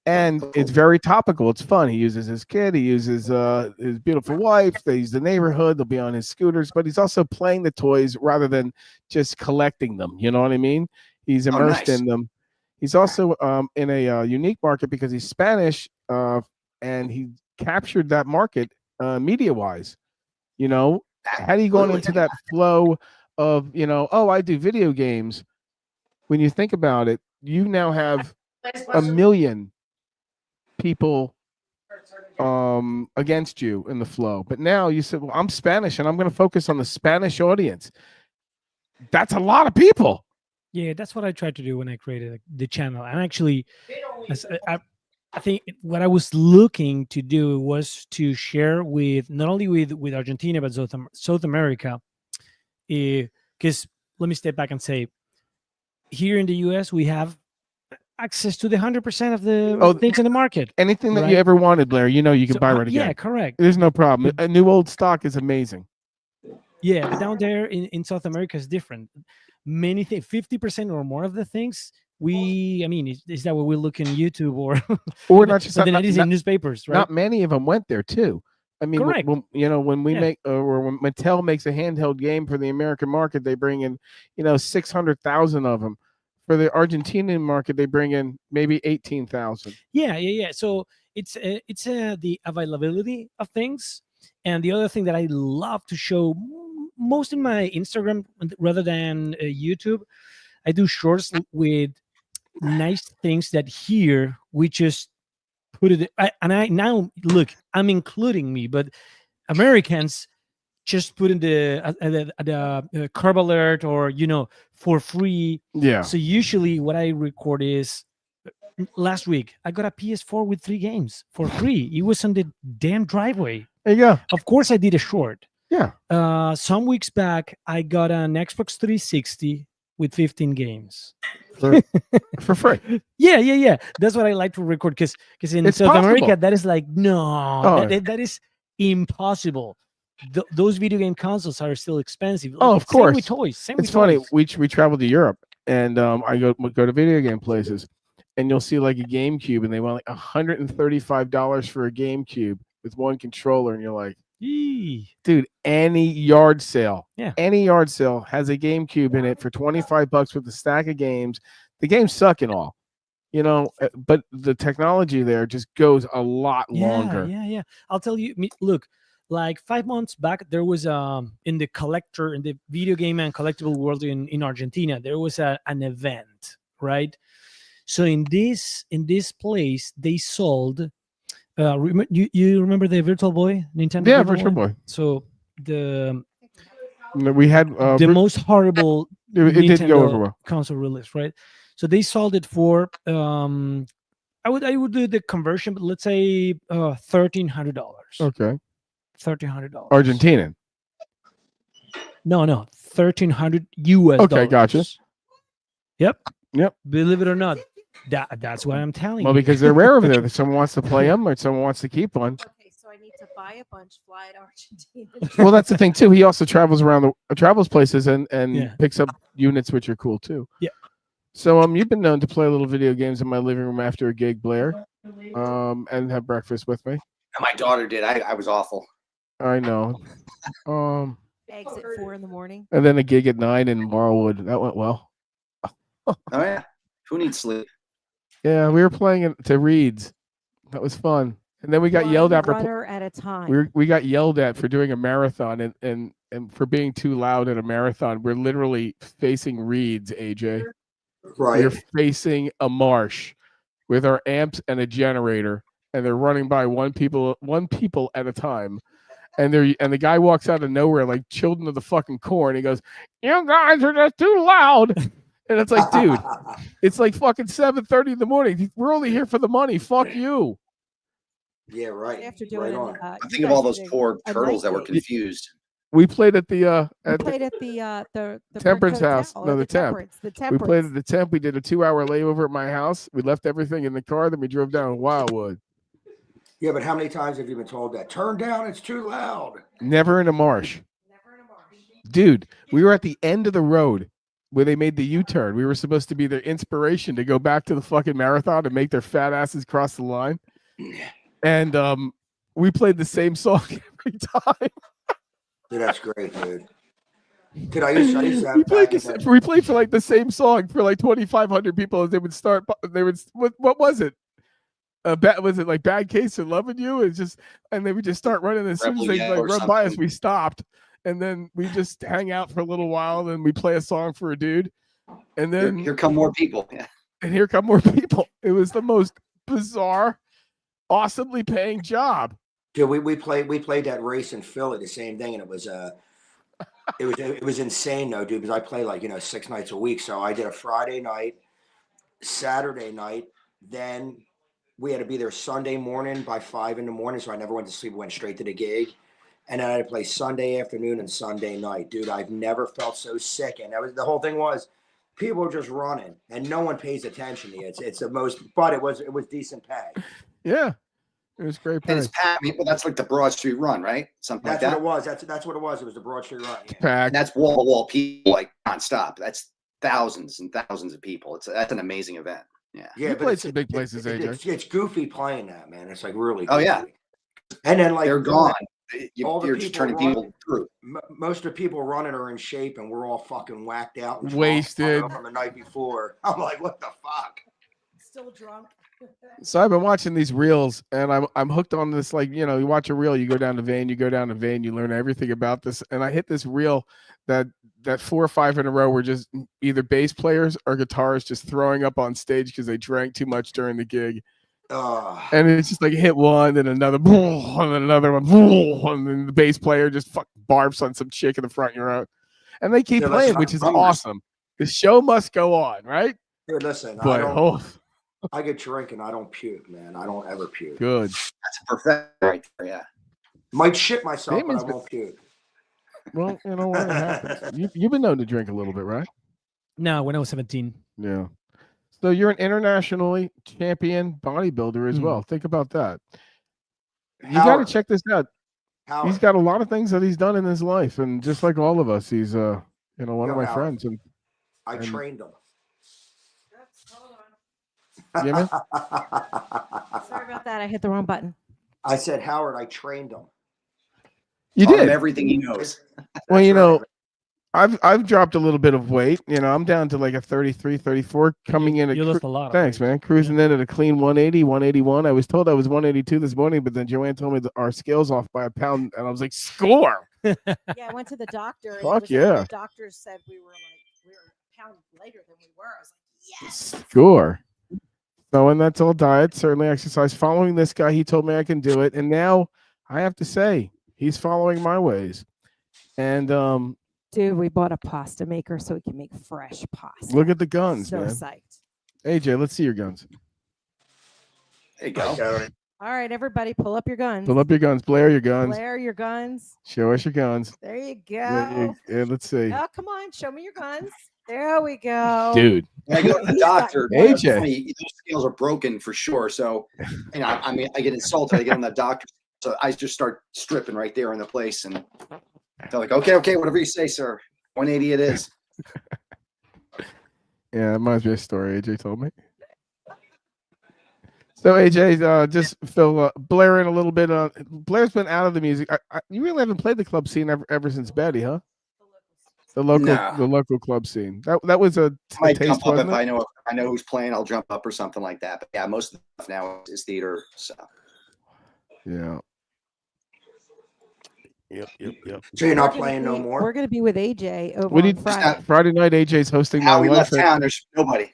and it's very topical. It's fun. He uses his kid. He uses his beautiful wife. They use the neighborhood. They'll be on his scooters, but he's also playing the toys rather than just collecting them. You know what I mean? He's immersed nice. in them. He's also in a unique market because he's Spanish, and he captured that market media-wise. You know, had he gone into that flow of, you know, oh, I do video games, when you think about it, you now have 1 million people against you in the flow. But now you said, well, I'm Spanish and I'm going to focus on the Spanish audience. That's a lot of people. Yeah, that's what I tried to do when I created the channel. And actually, I think what I was looking to do was to share with not only with Argentina but South America, because let me step back and say, here in the U.S. we have access to the 100% of the things in the market. Anything that right? you ever wanted, Blair, you know you can So, buy right again. Yeah, correct. There's no problem. A new old stock is amazing. Yeah, but down there in South America is different. Many things, 50% or more of the things is that what we look in YouTube or not just something that is in newspapers, right? Not many of them went there too. I mean, Correct. when we make or when Mattel makes a handheld game for the American market, they bring in 600,000 of them. For the Argentinian market, they bring in maybe 18,000. Yeah. So it's the availability of things, and the other thing that I love to show most in my Instagram rather than YouTube, I do shorts with nice things that here we just put it. Now look, I'm including me, but Americans just put in the curb alert or for free. Yeah. So usually what I record is last week I got a PS4 with 3 games for free. It was on the damn driveway. There you go. Of course I did a short. Yeah. Some weeks back I got an Xbox 360 with 15 games for free. Yeah. That's what I like to record because in It's South possible. America that is like no, that is impossible. Those video game consoles are still expensive. Oh, of course. Same with toys. It's funny. We traveled to Europe, and I go to video game places, and you'll see like a GameCube, and they want like $135 for a GameCube with one controller, and you're like, dude, any yard sale has a GameCube in it for $25 with a stack of games. The games suck and all, but the technology there just goes a lot longer. Yeah. I'll tell you. Look. Like 5 months back, there was in the video game and collectible world in Argentina, there was an event, right? So in this place, they sold. You remember the Virtual Boy, Nintendo? Yeah, Virtual Boy. So we had the most horrible it didn't go over well. Console release, right? So they sold it for I would do the conversion, but let's say $1,300. Okay. $1,300. Argentinian. No, $1,300 US. Okay, gotcha. Yep. Yep. Believe it or not, that's what I'm telling you. Well, because they're rare over there. If someone wants to play them or someone wants to keep one. Okay, so I need to buy a bunch, fly to Argentina. Well, that's the thing too. He also travels around travels places and Yeah. picks up units which are cool too. Yeah. So you've been known to play little video games in my living room after a gig, Blair, and have breakfast with me. My daughter did. I was awful. I know. Eggs at 4 a.m. And then a gig at 9 in Marlwood. That went well. Oh yeah. Who needs sleep? Yeah, we were playing it to Reeds. That was fun. And then we got yelled at runner at a time. we got yelled at for doing a marathon and for being too loud at a marathon. We're literally facing Reeds, AJ. Right. We're facing a marsh with our amps and a generator, and they're running by one people at a time. And the guy walks out of nowhere like children of the fucking corn. He goes, "You guys are just too loud." And it's like, dude, it's like fucking 7:30 in the morning. We're only here for the money. Fuck you. Yeah, right. After Right doing, on. I you think of all guys those did poor a turtles night that were gig. confused. We played at the We played at the Temperance Brick house. Hotel, No, or the Temp. Temperance. The We Temperance. played at the Temp. We did a 2-hour layover at my house. We left everything in the car. Then we drove down to Wildwood. Yeah, but how many times have you been told that? Turn down, it's too loud. Never in a marsh. Dude, we were at the end of the road where they made the U-turn. We were supposed to be their inspiration to go back to the fucking marathon and make their fat asses cross the line. And we played the same song every time. Dude, that's great, dude. Dude, I used to have we played for like the same song for like 2,500 people as they would start. They would, what was it? Was it like Bad Case of Loving You? It's just, and they would just start running as soon as they like run by us, we stopped, and then we just hang out for a little while, and we play a song for a dude, and then Here come more people. Yeah. and here come more people. It was the most bizarre, awesomely paying job. Dude, we played that race in Philly, the same thing, and it was insane though, dude, because I play like 6 nights a week. So I did a Friday night, Saturday night, then we had to be there Sunday morning by 5 a.m. So I never went to sleep, went straight to the gig. And then I had to play Sunday afternoon and Sunday night. Dude, I've never felt so sick. And that was the whole thing was people are just running and no one pays attention to you. It's the most, but it was decent pay. Yeah. It was great. And it's packed. Well, that's like the Broad Street Run, right? Something That's like that. what it was. That's what it was. It was the Broad Street Run. Yeah. Packed. And that's wall to wall people, like nonstop. That's thousands and thousands of people. That's an amazing event. Yeah. Yeah, You but played some big places, AJ. It's goofy playing that, man. It's like really Oh, goofy. yeah. And then like They're gone. all the You're just people turning running- people through. Most of the people running are in shape, and we're all fucking whacked out and drunk Wasted. from the night before. I'm like, what the fuck? Still drunk. So I've been watching these reels, and I'm hooked on this. Like, you watch a reel, you go down to Van, you learn everything about this. And I hit this reel that 4 or 5 in a row were just either bass players or guitarists just throwing up on stage because they drank too much during the gig. And it's just like hit one, then another, and then another one, and then the bass player just barfs on some chick in the front row, and they keep Yeah, playing, listen, which is I'm- awesome. The show must go on, right? Dude, listen, But I get drinking. I don't puke, man. I don't ever puke. good. That's perfect right there. Yeah. Might shit myself, Damon's but I won't puke. Well, you know what happens. You've been known to drink a little bit, right? No, when I was 17. Yeah. So you're an internationally champion bodybuilder as well. Think about that. You got to Howard. check this out. Howard. He's got a lot of things that he's done in his life, and just like all of us, he's one of Yo, my Howard. friends. And I trained him. you know, Sorry about that. I hit the wrong button. I said, Howard, I trained him. you Taught him did. everything he knows. Well, That's right. I've dropped a little bit of weight. I'm down to like a 33, 34 coming in. You lost a lot. of Thanks, weight. man. Cruising in at a clean 180, 181. I was told I was 182 this morning, but then Joanne told me that our scale's off by a pound, and I was like, score. Yeah, I went to the doctor. And Fuck it was yeah. The doctor said we were a pound lighter than we were. I was like, yes. Score. So, and that's all diet, certainly exercise. Following this guy, he told me I can do it. And now I have to say, he's following my ways. And Dude, we bought a pasta maker so we can make fresh pasta. look at the guns, So man. psyched. AJ, let's see your guns. There you go. All right, everybody, pull up your guns. Pull up your guns. Blair your guns. Flare your guns. Show us your guns. There you go. Yeah, let's see. Oh, come on. Show me your guns. There we go. Dude. When I go to the doctor, AJ. those scales are broken for sure. So, I mean, I get insulted. I get on the doctor, so I just start stripping right there in the place, and they're like, "Okay, whatever you say, sir. 180 it is." Yeah, that reminds me of a story AJ told me. So AJ, just fill Blair in a little bit. Blair's been out of the music. You really haven't played the club scene ever since Betty, huh? The local club scene. That was a Might taste, jump up wasn't if it? I know who's playing. I'll jump up or something like that. But yeah, most of the stuff now is theater. So Yeah. Yep. So you're not We're gonna playing no be- more? We're going to be with AJ over What do on you Friday. Friday night? AJ's hosting my Now we wife. left town. There's nobody.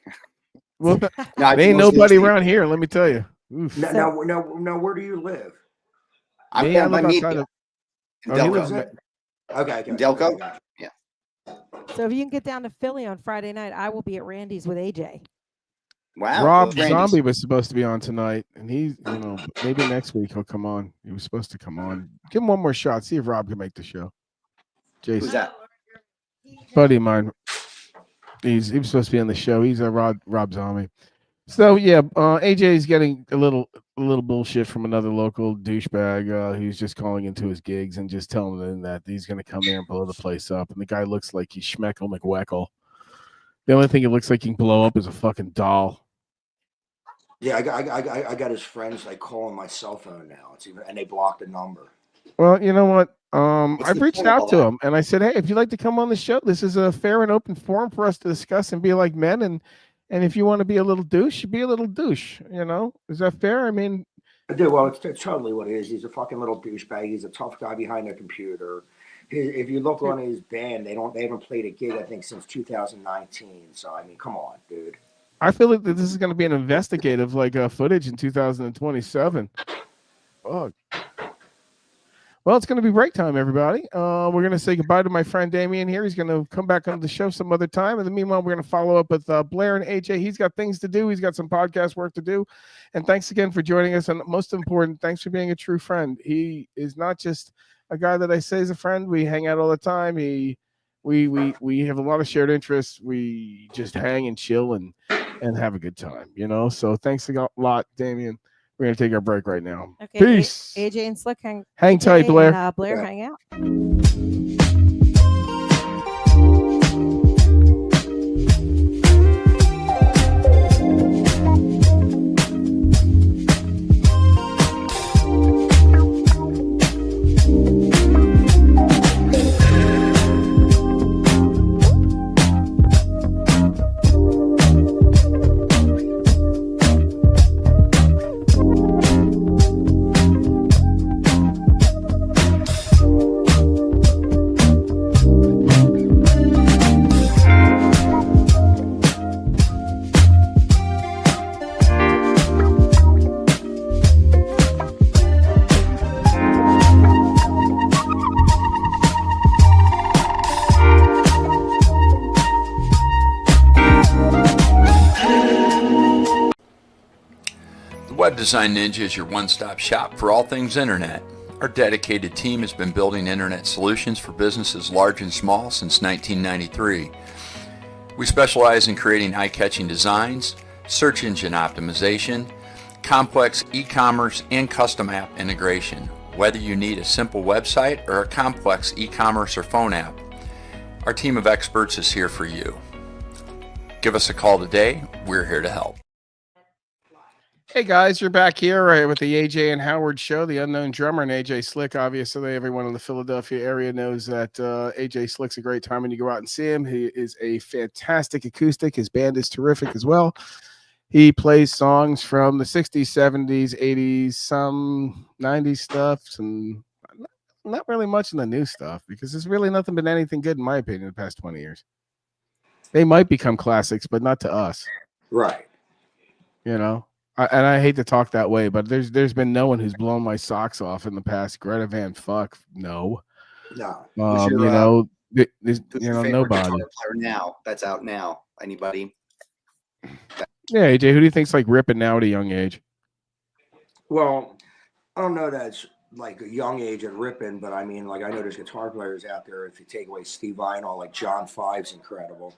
Well, No, there ain't nobody around here. Let me tell you. Oof. Now, where do you live? I'm Me, I going by live meet outside you of. in Oh, he Delco. lives in- Okay. In Delco? Okay. Yeah. So if you can get down to Philly on Friday night, I will be at Randy's with AJ. Wow. Rob Randy's. Zombie was supposed to be on tonight, and he's, maybe next week he'll come on. He was supposed to come on. Give him one more shot. See if Rob can make the show. Who's Jason, that? buddy of mine. He was supposed to be on the show. He's a Rob Zombie. So yeah, AJ's getting a little bullshit from another local douchebag who's just calling into his gigs and just telling them that he's going to come there and blow the place up. And the guy looks like he's Schmeckle McWeckle. The only thing it looks like he can blow up is a fucking doll. Yeah, I got his friends like calling my cell phone now. And they blocked the number. Well, you know what? What's I've the reached point of out all to that? him and I said, hey, if you'd like to come on the show, this is a fair and open forum for us to discuss and be like men. And if you want to be a little douche, you be a little douche. Is that fair? I mean, I do. Well, it's totally what it is. He's a fucking little douchebag. He's a tough guy behind the computer. If you look on his band, they haven't played a gig, I think, since 2019. So I mean, come on, dude. I feel like that this is going to be an investigative footage in 2027. Fuck. Well, it's going to be break time, everybody. We're going to say goodbye to my friend Damien here. He's going to come back on the show some other time. In the meanwhile, we're going to follow up with Blair and AJ. He's got things to do. He's got some podcast work to do. And thanks again for joining us. And most important, thanks for being a true friend. He is not just a guy that I say is a friend. We hang out all the time. We have a lot of shared interests. We just hang and chill and have a good time, So thanks a lot, Damien. We're going to take our break right now. Okay. Peace. AJ and Slick hang Tight, AJ Blair. And, Blair, Yeah. hang out. Web Design Ninja is your one-stop shop for all things internet. Our dedicated team has been building internet solutions for businesses large and small since 1993. We specialize in creating eye-catching designs, search engine optimization, complex e-commerce, and custom app integration. Whether you need a simple website or a complex e-commerce or phone app, our team of experts is here for you. Give us a call today. We're here to help. Hey guys, you're back here with the AJ and Howard show. The unknown drummer and AJ Slick. Obviously, everyone in the Philadelphia area knows that AJ Slick's a great time when you go out and see him. He is a fantastic acoustic. His band is terrific as well. He plays songs from the 60s, 70s, 80s, some 90s stuff, some not really much in the new stuff because there's really nothing been anything good in my opinion in the past 20 years. They might become classics, but not to us. Right. And I hate to talk that way, but there's been no one who's blown my socks off in the past. Greta Van Fuck, no. No. Who's your favorite nobody. guitar player now that's out now? Anybody? Yeah, AJ, who do you think's like ripping now at a young age? Well, I don't know that's like a young age and ripping, but I mean, like I know there's guitar players out there. If you take away Steve Vai, like John Five's incredible.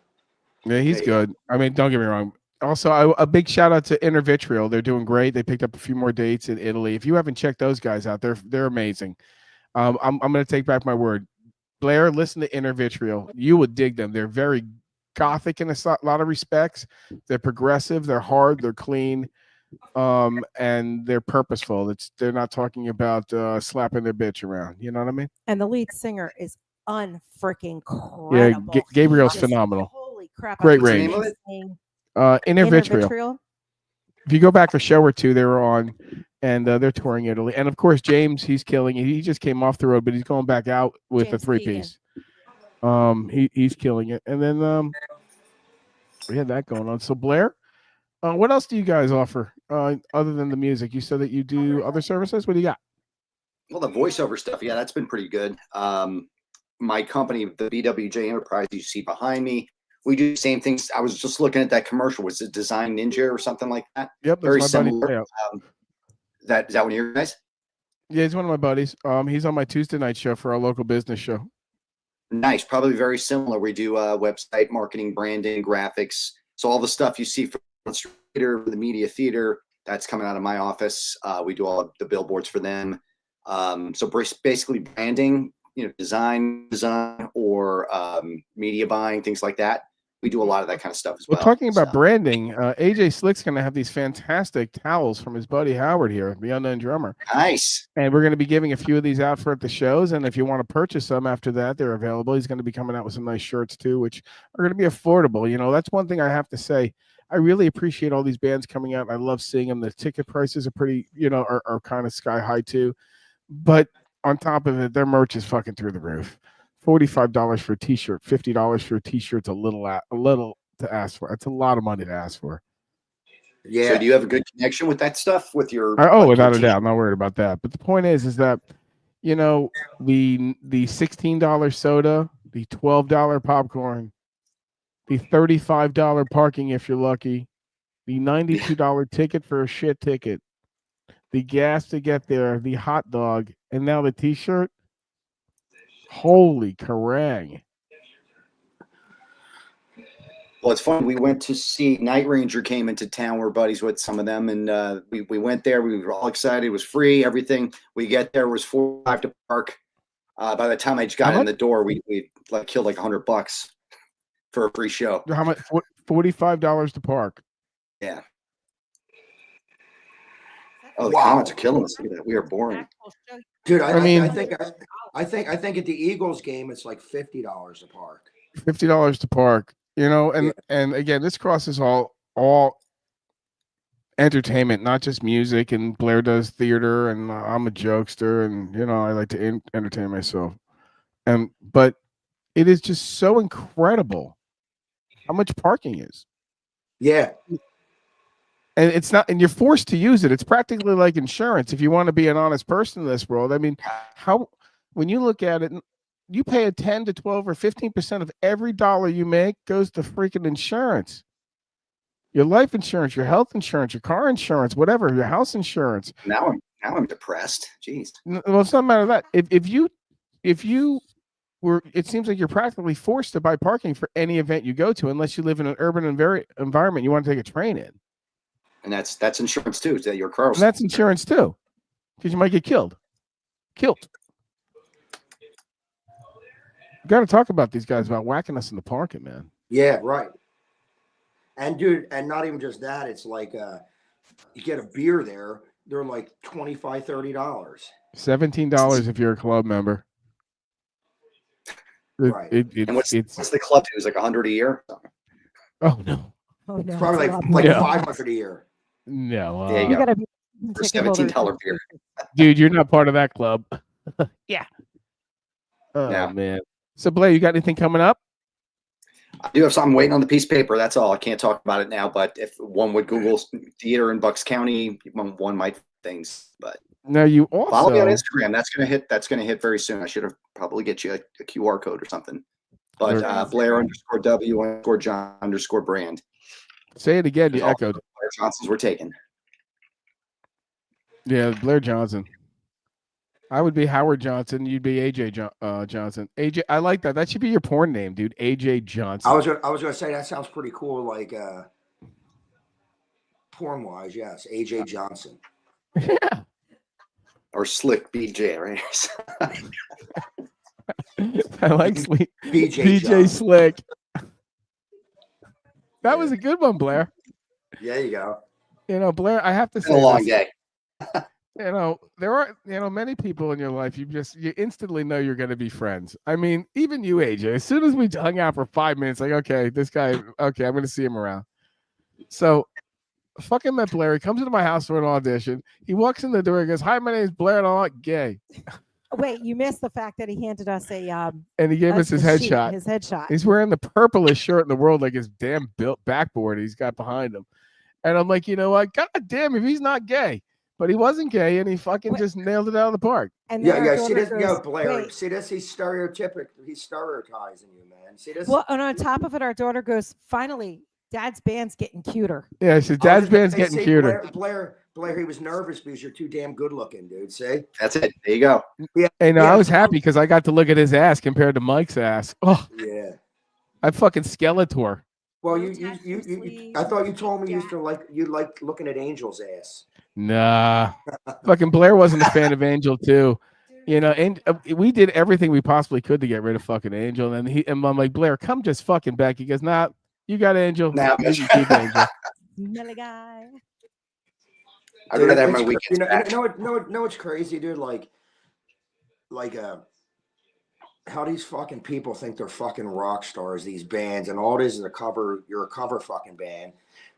Yeah, he's good. I mean, don't get me wrong. Also, a big shout out to Intervitrial. They're doing great. They picked up a few more dates in Italy. If you haven't checked those guys out, they're amazing. I'm going to take back my word. Blair, listen to Intervitrial. You would dig them. They're very gothic in a lot of respects. They're progressive. They're hard. They're clean. And they're purposeful. They're not talking about slapping their bitch around. You know what I mean? And the lead singer is unfreaking incredible. Yeah, Gabriel's Just, phenomenal. Holy crap. Great I've range. been listening. Intervitrial. If you go back a show or two, they were on, and they're touring Italy. And of course, James, he's killing it. He just came off the road, but he's going back out with a James 3-piece. He's killing it. And then we had that going on. So Blair, what else do you guys offer other than the music? You said that you do other services. What do you got? Well, the voiceover stuff, yeah, that's been pretty good. My company, the BWJ Enterprise, you see behind me, we do the same things. I was just looking at that commercial. Was it Design Ninja or something like that? Yep, Very that's my buddy. similar. Yeah. Is that one of your guys? Yeah, he's one of my buddies. He's on my Tuesday night show for our local business show. Nice. Probably very similar. We do website marketing, branding, graphics. So all the stuff you see from the theater, the media theater, that's coming out of my office. We do all of the billboards for them. So basically branding, design or media buying, things like that. We do a lot of that kind of stuff as well. Well, talking about branding, AJ Slick's going to have these fantastic towels from his buddy Howard here, the Unknown Drummer. Nice. And we're going to be giving a few of these out for at the shows. And if you want to purchase some after that, they're available. He's going to be coming out with some nice shirts too, which are going to be affordable. That's one thing I have to say. I really appreciate all these bands coming out. I love seeing them. The ticket prices are pretty, are kind of sky high too. But on top of it, their merch is fucking through the roof. $45 for a t-shirt, $50 for a t-shirt's a little to ask for. It's a lot of money to ask for. Yeah. So do you have a good connection with that stuff with your? Without a doubt, I'm not worried about that. But the point is that the $16 soda, the $12 popcorn, the $35 parking if you're lucky, the $92 ticket for a shit ticket, the gas to get there, the hot dog, and now the t-shirt. Holy Kerrang! Well, it's funny. We went to see Night Ranger came into town. We're buddies with some of them, and we went there. We were all excited. It was free, everything. We get there, it was $45 to park. By the time I just got in the door, we killed like $100 for a free show. How much? $45 to park. Yeah. Oh, the comments are killing us. Look at that. We are boring. Dude, I mean, think at the Eagles game it's like $50 a park. $50 to park. And again, this crosses all entertainment, not just music. And Blair does theater, and I'm a jokester, and I like to entertain myself. But it is just so incredible how much parking is. Yeah. And it's not, and you're forced to use it. It's practically like insurance. If you want to be an honest person in this world, I mean, when you look at it, you pay a 10 to 12 or 15% of every dollar you make goes to freaking insurance. Your life insurance, your health insurance, your car insurance, whatever, your house insurance. Now I'm depressed. Jeez. Well, it's not a matter of that. If you were, it seems like you're practically forced to buy parking for any event you go to, unless you live in an urban environment you want to take a train in. And that's insurance too. Is that your car? And that's insurance too, because you might get killed. Got to talk about these guys about whacking us in the parking, man. Yeah, right. And dude, and not even just that. It's like you get a beer there. They're like $25, $30. $17 if you're a club member. Right. And what's the club do? Is like $100 a year? Oh no. Oh, no. It's probably like $500 a year. No. Yeah, You gotta be for $17 beer. Dude, you're not part of that club. Yeah. Oh Yeah. man. So Blair, you got anything coming up? I do have something waiting on the piece of paper. That's all. I can't talk about it now, but if one would Google theater in Bucks County, one might things. But No, you also follow me on Instagram. That's gonna hit very soon. I should have probably get you a QR code or something. But Blair_W_John_brand. Say it again. You There's echoed. Blair Johnsons were taken. Yeah, Blair Johnson. I would be Howard Johnson. You'd be AJ Johnson. AJ, I like that. That should be your porn name, dude. AJ Johnson. I was gonna say that sounds pretty cool. Like porn wise, yes, AJ Johnson. Yeah. Or Slick BJ, right? I like Slick. BJ BJ Slick. That was a good one, Blair. There you go. Blair, I have to It's say been a long this. day. There are, many people in your life, you instantly know you're going to be friends. I mean, even you, AJ, as soon as we hung out for 5 minutes, like, okay, this guy, okay, I'm going to see him around. So fucking met Blair. He comes into my house for an audition. He walks in the door. He goes, "Hi, my name's Blair, and I'm not gay." Wait, you missed the fact that he handed us And he gave us his a sheet, headshot. His headshot. He's wearing the purplest shirt in the world, like his damn built backboard he's got behind him. And I'm like, you know what? God damn, if he's not gay. But he wasn't gay, and he fucking just nailed it out of the park. And then our See daughter this, goes, Blair. "Wait." See this? He's stereotypic. He's stereotyping you, man. See this? Well, and on top of it, our daughter goes, "Finally, Dad's band's getting cuter." Yeah, she said, Dad's band's getting cuter. Blair, he was nervous because you're too damn good looking, dude. See? That's it. There you go. Yeah. And I was happy because I got to look at his ass compared to Mike's ass. Oh, Yeah. I fucking Skeletor. Well, you I thought you told me you liked looking at Angel's ass. Nah, fucking Blair wasn't a fan of Angel too. You know, and we did everything we possibly could to get rid of fucking Angel. And I'm like, Blair, come just fucking back. He goes, nah, you got Angel. Nah, you can keep Angel. Melly guy. I'd rather have my weekends back. You know what's crazy, dude? Like how these fucking people think they're fucking rock stars, these bands, and all it is a cover. You're a cover fucking band.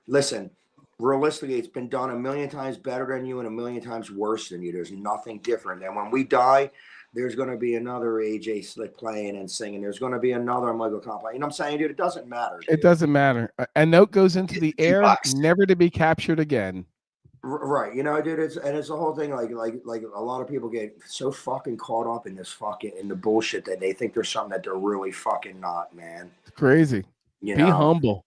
Listen, realistically, it's been done a million times better than you and a million times worse than you. There's nothing different. And when we die, there's going to be another AJ Slick playing and singing. There's going to be another Michael Kahn playing. You know what I'm saying, dude? It doesn't matter. Dude. It doesn't matter. A note goes into the air, never to be captured again. Right, you know, dude, it's the whole thing. Like a lot of people get so fucking caught up in this fucking in the bullshit that they think there's something that they're really fucking not, man. It's crazy. You be know? Humble.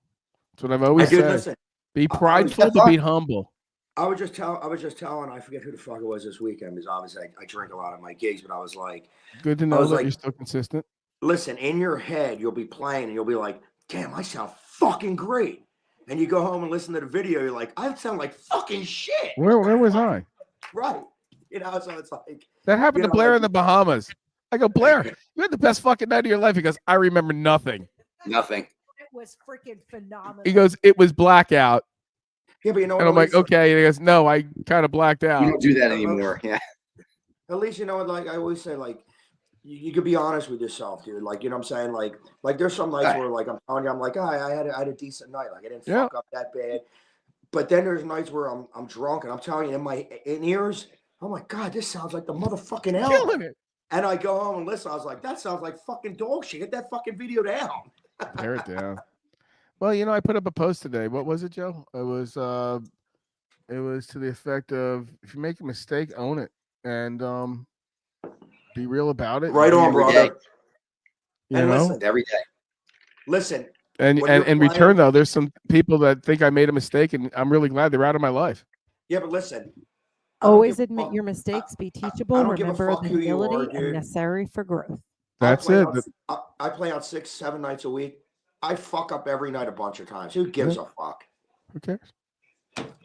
That's what I've always said. Listen, be prideful, but be humble. I was just telling. I forget who the fuck it was this weekend because obviously I drink a lot of my gigs, but I was like, good to know that you're still consistent. Listen, in your head, you'll be playing and you'll be like, damn, I sound fucking great. And you go home and listen to the video, you're like, I sound like fucking shit. Where was I? Right. You know, so it's like that happened to Blair in the Bahamas. I go, Blair, you had the best fucking night of your life. He goes, I remember nothing. Nothing. It was freaking phenomenal. He goes, it was blackout. Yeah, but you know what? And I'm like, okay. And he goes, no, I kind of blacked out. You don't do that anymore. Yeah. At least you know what, like I always say, like you could be honest with yourself, dude. Like, you know what I'm saying? Like there's some nights where like I'm telling you, I'm like, I had a decent night. Like I didn't fuck up that bad. But then there's nights where I'm drunk and I'm telling you in my ears, I'm like, God, this sounds like the motherfucking album. Killing it. And I go home and listen. I was like, that sounds like fucking dog shit. Get that fucking video down. Tear it down. Well, you know, I put up a post today. What was it, Joe? It was to the effect of if you make a mistake, own it and be real about it. Right on, brother. You know, listen, every day. Listen. And in return, though, there's some people that think I made a mistake, and I'm really glad they're out of my life. Yeah, but listen. Always admit your mistakes. Be teachable. I don't give a Remember fuck the who you are, humility and dude. necessary for growth. That's it. I play out 6-7 nights a week. I fuck up every night a bunch of times. Who gives a fuck? Who cares?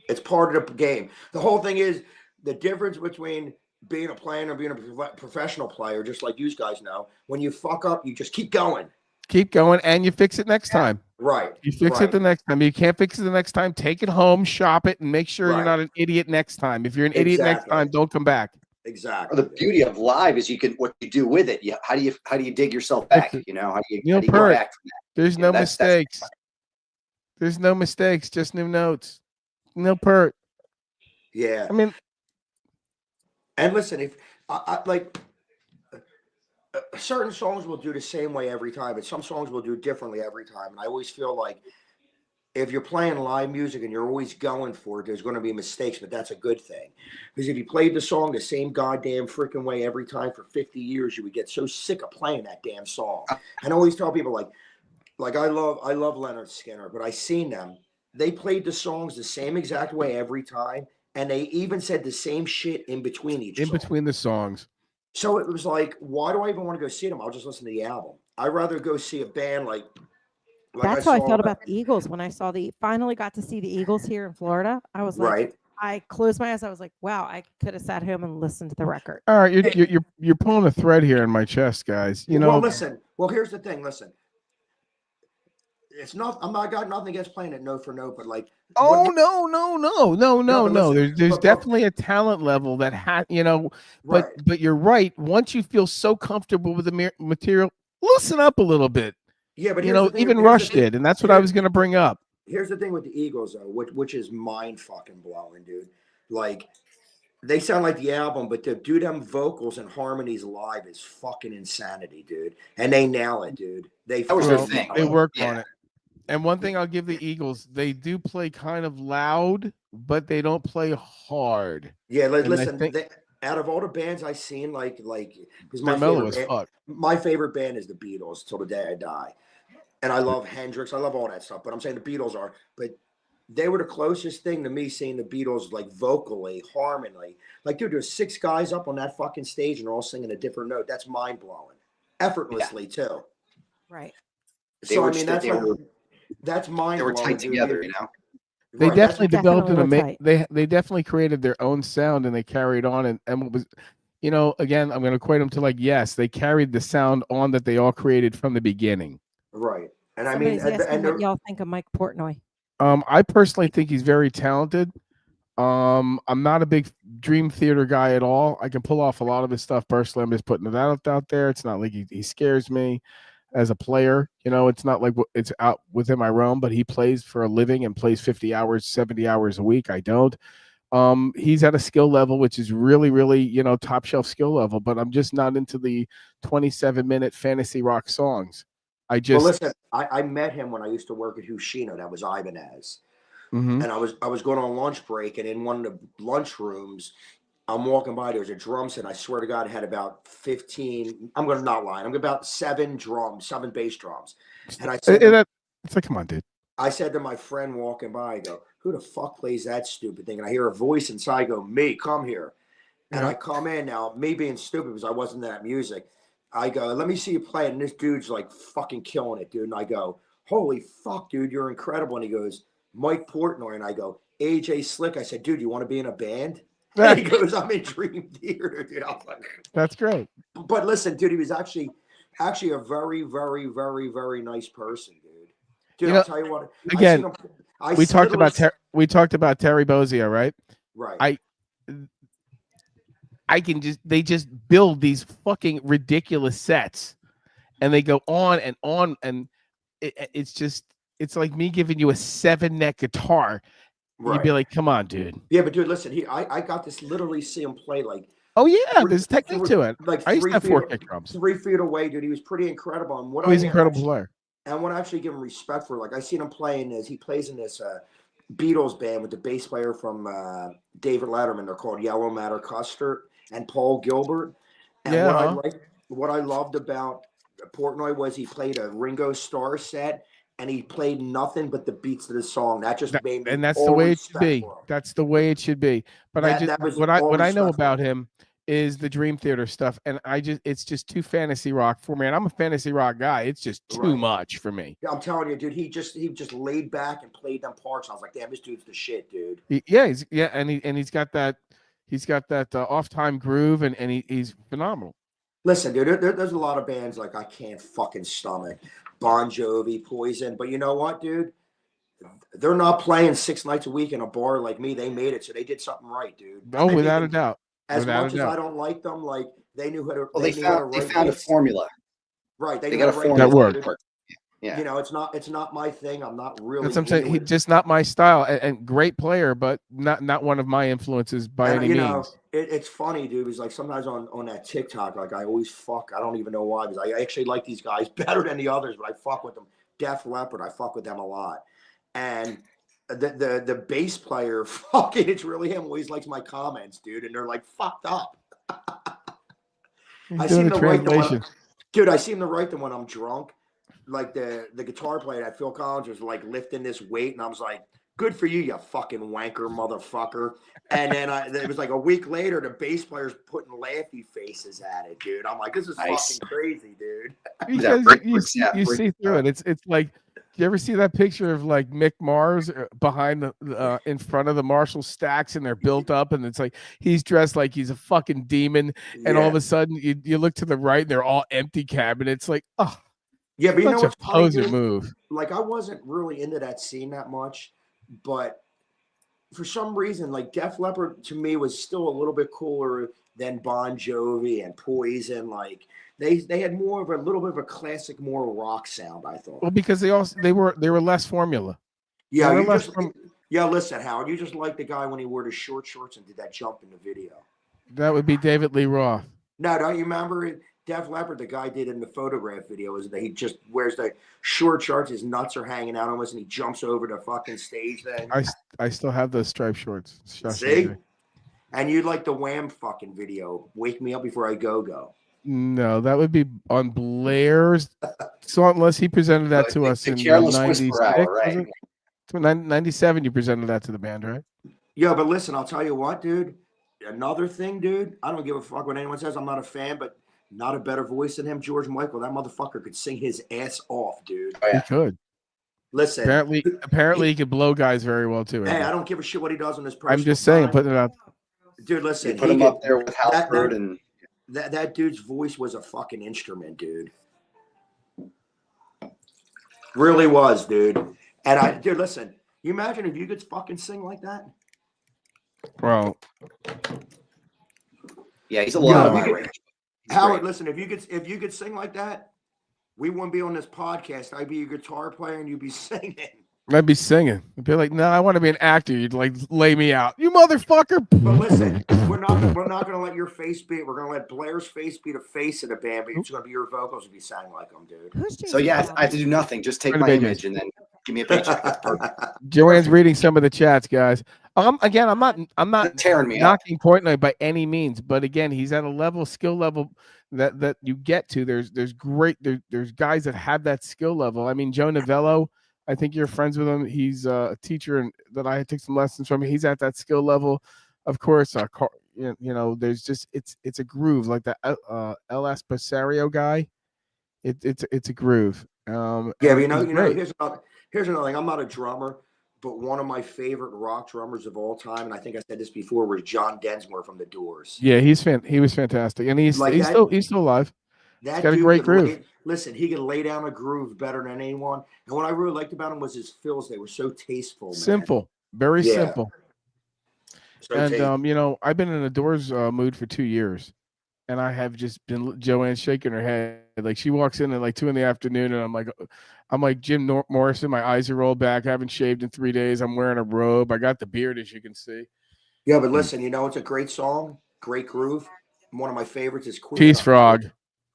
It's part of the game. The whole thing is the difference between being a player and being a professional player, just like you guys know. When you fuck up, you just keep going. Keep going, and you fix it next time. Right. You fix it the next time. You can't fix it the next time. Take it home, shop it, and make sure you're not an idiot next time. If you're an idiot next time, don't come back. Exactly. The beauty of live is what you do with it. How do you dig yourself back? You know, how do you go back from that? There's no mistakes. There's no mistakes, just new notes. No pert. Yeah. I mean, and listen, if I like certain songs will do the same way every time, but some songs will do differently every time. And I always feel like if you're playing live music and you're always going for it, there's going to be mistakes, but that's a good thing. Because if you played the song the same goddamn freaking way every time for 50 years, you would get so sick of playing that damn song. And I always tell people like I love Leonard Skinner, but I seen them. They played the songs the same exact way every time, and they even said the same shit in between each song. between the songs. So it was like, why do I even want to go see them? I'll just listen to the album. I'd rather go see a band like That's how I felt about the Eagles when I finally got to see the Eagles here in Florida. I was like, I closed my eyes. I was like, wow, I could have sat home and listened to the record. All right, you're pulling a thread here in my chest, guys. You know. Well, listen. Well, here's the thing. Listen, it's not. I got nothing against playing it note for note, but like. Oh no. There's definitely a talent level that but you're right. Once you feel so comfortable with the material, loosen up a little bit. Yeah, but even Rush did, and that's what I was going to bring up. here's the thing with the Eagles though, which is mind fucking blowing, dude. Like they sound like the album, but to do them vocals and harmonies live is fucking insanity, dude. And they nail it, dude. That was their Well, thing. they work Yeah. on it. And one thing I'll give the Eagles, they do play kind of loud, but they don't play hard. Yeah, And I listen. think Out of all the bands I've seen, because they're mellow as fuck. my favorite band is the Beatles till the day I die, and I love Hendrix. I love all that stuff. But I'm saying the Beatles are, but they were the closest thing to me seeing the Beatles like vocally, harmony. Like, dude, there's 6 guys up on that fucking stage and they're all singing a different note. That's mind blowing, effortlessly too. Right. They So were I mean, just- they were- that's mind They were blowing. tight together, you know. They Right, that's- definitely developed an Definitely amazing. They definitely created their own sound and they carried on and what was, you know, again, I'm going to equate them to like yes, they carried the sound on that they all created from the beginning. right. And I mean, Somebody's asking and what y'all think of Mike Portnoy. I personally think he's very talented. I'm not a big Dream Theater guy at all. I can pull off a lot of his stuff personally. I'm just putting it out there. It's not like he scares me as a player. You know, it's not like it's out within my realm, but he plays for a living and plays 50 hours, 70 hours a week. I don't. He's at a skill level, which is really, really, you know, top shelf skill level, but I'm just not into the 27-minute fantasy rock songs. I just, well, listen, I met him when I used to work at Hushino. That was Ibanez. Mhm. And I was going on lunch break, and in one of the lunch rooms, I'm walking by. There was a drum set. I swear to God, it had about 15. I'm going to not lie. I'm about 7 bass drums. And I said, it's like, come on, dude. I said to my friend walking by, I go, "Who the fuck plays that stupid thing?" And I hear a voice inside go, "Me, come here." And Yeah. I come in now, me being stupid because I wasn't that music. I go, "Let me see you play." And this dude's like fucking killing it, dude. And I go, "Holy fuck, dude, you're incredible." And he goes, "Mike Portnoy." And I go, "AJ Slick." I said, "Dude, you want to be in a band?" And he goes, "I'm in Dream Theater, dude." I was like, That's great. but listen, dude, he was actually a very, very, very, very nice person, dude. Dude, You I'll know, tell you what. again, we talked literally- about Terry Bozzio, right? right. I can they just build these fucking ridiculous sets and they go on and it's like me giving you a 7-neck guitar. You'd be like, come on, dude. Yeah, but dude, listen, I got to literally see him play like. Oh yeah, there's technique to it. Like I used to 3 have feet 4 kick drums. 3 feet away, dude. He was pretty incredible. And what Oh, he's I an incredible player. And what I actually give him respect for, like I seen him playing is he plays in this Beatles band with the bass player from David Letterman. They're called Yellow Matter Custard and Paul Gilbert. And Yeah. what I loved about Portnoy was he played a Ringo Starr set and he played nothing but the beats of the song. That just made me And that's the all way it should respect be. for him. That's the way it should be. But That was what all I know respect for about him. him is the Dream Theater stuff, and it's just too fantasy rock for me. And I'm a fantasy rock guy. It's just too Right. much for me. Yeah, I'm telling you, dude, he just laid back and played them parts. I was like, damn, this dude's the shit, dude. And he's got that off time groove, and he's phenomenal. Listen, dude, there's a lot of bands like I can't fucking stomach. Bon Jovi, Poison, but you know what, dude? They're not playing 6 nights a week in a bar like me. They made it, so they did something right, dude. Oh, I without a think doubt. As Without much a as I doubt. don't like them, like they knew how to. Well, they knew how to found write a hits. formula. Right, They knew got a how to write formula hits, That worked. dude. Yeah. You know, it's not my thing. I'm not really. That's what I'm saying. into He's it. just not my style, and great player, but not one of my influences by And, any you means. know, it's funny, dude. It's like sometimes on that TikTok, like I always fuck. I don't even know why, because I actually like these guys better than the others, but I fuck with them. Def Leppard, I fuck with them a lot. And the bass player, fucking, it's really him. Always likes my comments, dude, and they're like fucked up. He's I doing seem a to write them translation. dude. I seem to write them when I'm drunk. Like the guitar player at Phil Collins was like lifting this weight, and I was like, "Good for you, you fucking wanker motherfucker." And then it was like a week later, the bass player's putting laughy faces at it, dude. I'm like, "This is Nice. fucking crazy, dude." Because Rick- you see, you see through it. It's like, do you ever see that picture of like Mick Mars behind the in front of the Marshall stacks, and they're built up, and it's like he's dressed like he's a fucking demon, and all of a sudden you look to the right, and they're all empty cabinets. Like, oh, Yeah, but you know such a what's funny, poser dude? move. Like I wasn't really into that scene that much, but for some reason, like Def Leppard to me was still a little bit cooler than Bon Jovi and Poison. Like they had more of a little bit of a classic, more rock sound. I thought. Well, because they were less formula. Yeah, Never you left just from- yeah. Listen, Howard, you just like the guy when he wore the short shorts and did that jump in the video. That would be David Lee Roth. No, don't you remember it? Def Leppard, the guy did in the photograph video, is that he just wears the short shorts, his nuts are hanging out almost, and he jumps over the fucking stage thing. I still have those striped shorts. Shush, See? AJ. And you like the Wham fucking video, Wake Me Up Before I Go. No, that would be on Blair's song, unless he presented that to us The in Careless 96. Whisper Hour, right? Was it? 97, you presented that to the band, right? Yeah, but listen, I'll tell you what, dude. Another thing, dude, I don't give a fuck what anyone says. I'm not a fan, but not a better voice than him, George Michael. That motherfucker could sing his ass off, dude. Oh, yeah. He could. Listen. Apparently he could blow guys very well too. Hey, AJ. I don't give a shit what he does on his personal I'm just saying, time. putting it out. Dude, listen. They put he him could- up there with Halford and that dude's voice was a fucking instrument, dude. Really was, dude. And dude, listen. You imagine if you could fucking sing like that? Well, yeah, he's a lot Yeah, of my you could- range. Howard, listen. If you could sing like that, we wouldn't be on this podcast. I'd be a guitar player and you'd be singing. I'd be singing. I'd be like, no, I want to be an actor. You'd like lay me out, you motherfucker. But listen, we're not gonna let your face be. We're gonna let Blair's face be the face of the band, but it's gonna be your vocals if you sang like them, dude. Who's So yeah, I have to do nothing. Just take Pretty my big image and then give me a paycheck. That's perfect. Joanne's reading some of the chats, guys. Again, I'm not tearing me up. knocking Portnoy by any means, but again, he's at a skill level that you get to. There's guys that have that skill level. I mean, Joe Novello, I think you're friends with him. He's a teacher and that I took some lessons from. He's at that skill level. Of course, there's just it's a groove like that. LS Pasario guy. It's a groove. Yeah, but here's another thing. I'm not a drummer, but one of my favorite rock drummers of all time, and I think I said this before, was John Densmore from The Doors. Yeah, he was fantastic, and he's Like still alive. That He's got a dude great could groove. Listen, he could lay down a groove better than anyone. And what I really liked about him was his fills. They were so tasteful, man. Simple, very Yeah. simple. So And tasteful. I've been in a Doors mood for 2 years, and I have just been Joanne shaking her head like she walks in at like 2 PM, and I'm like Jim Morrison. My eyes are rolled back. I haven't shaved in 3 days. I'm wearing a robe. I got the beard, as you can see. Yeah, but listen, it's a great song, great groove. And one of my favorites is Queen. Peace Frog.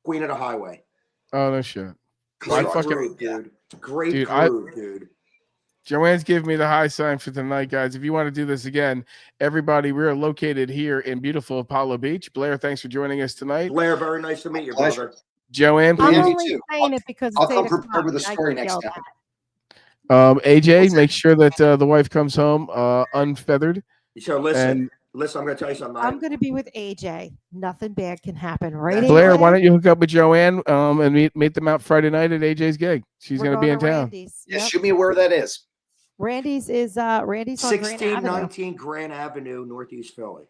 Queen of the Highway. Oh no shit. Great I fucking- groove, dude. Great Dude, groove, dude. Joanne's giving me the high sign for tonight, guys. If you want to do this again, everybody, we're located here in beautiful Apollo Beach. Blair, thanks for joining us tonight. Blair, very nice to meet you, Pleasure. brother. Joanne, I'm please. Andy, only too. saying it because I'll it's come 8 prepared with a o'clock, story and I next get time. yelled at. AJ, make sure that the wife comes home unfeathered. So listen, And I'm going to tell you something. I'm going to be with AJ. Nothing bad can happen, right? Blair, AJ? why don't you hook up with Joanne and meet them out Friday night at AJ's gig? She's We're going to be in going to town. Randy's. Yeah, Yep. shoot me where that is. Randy's is Randy's on Grand Avenue. 1619 Grand Avenue, Northeast Philly.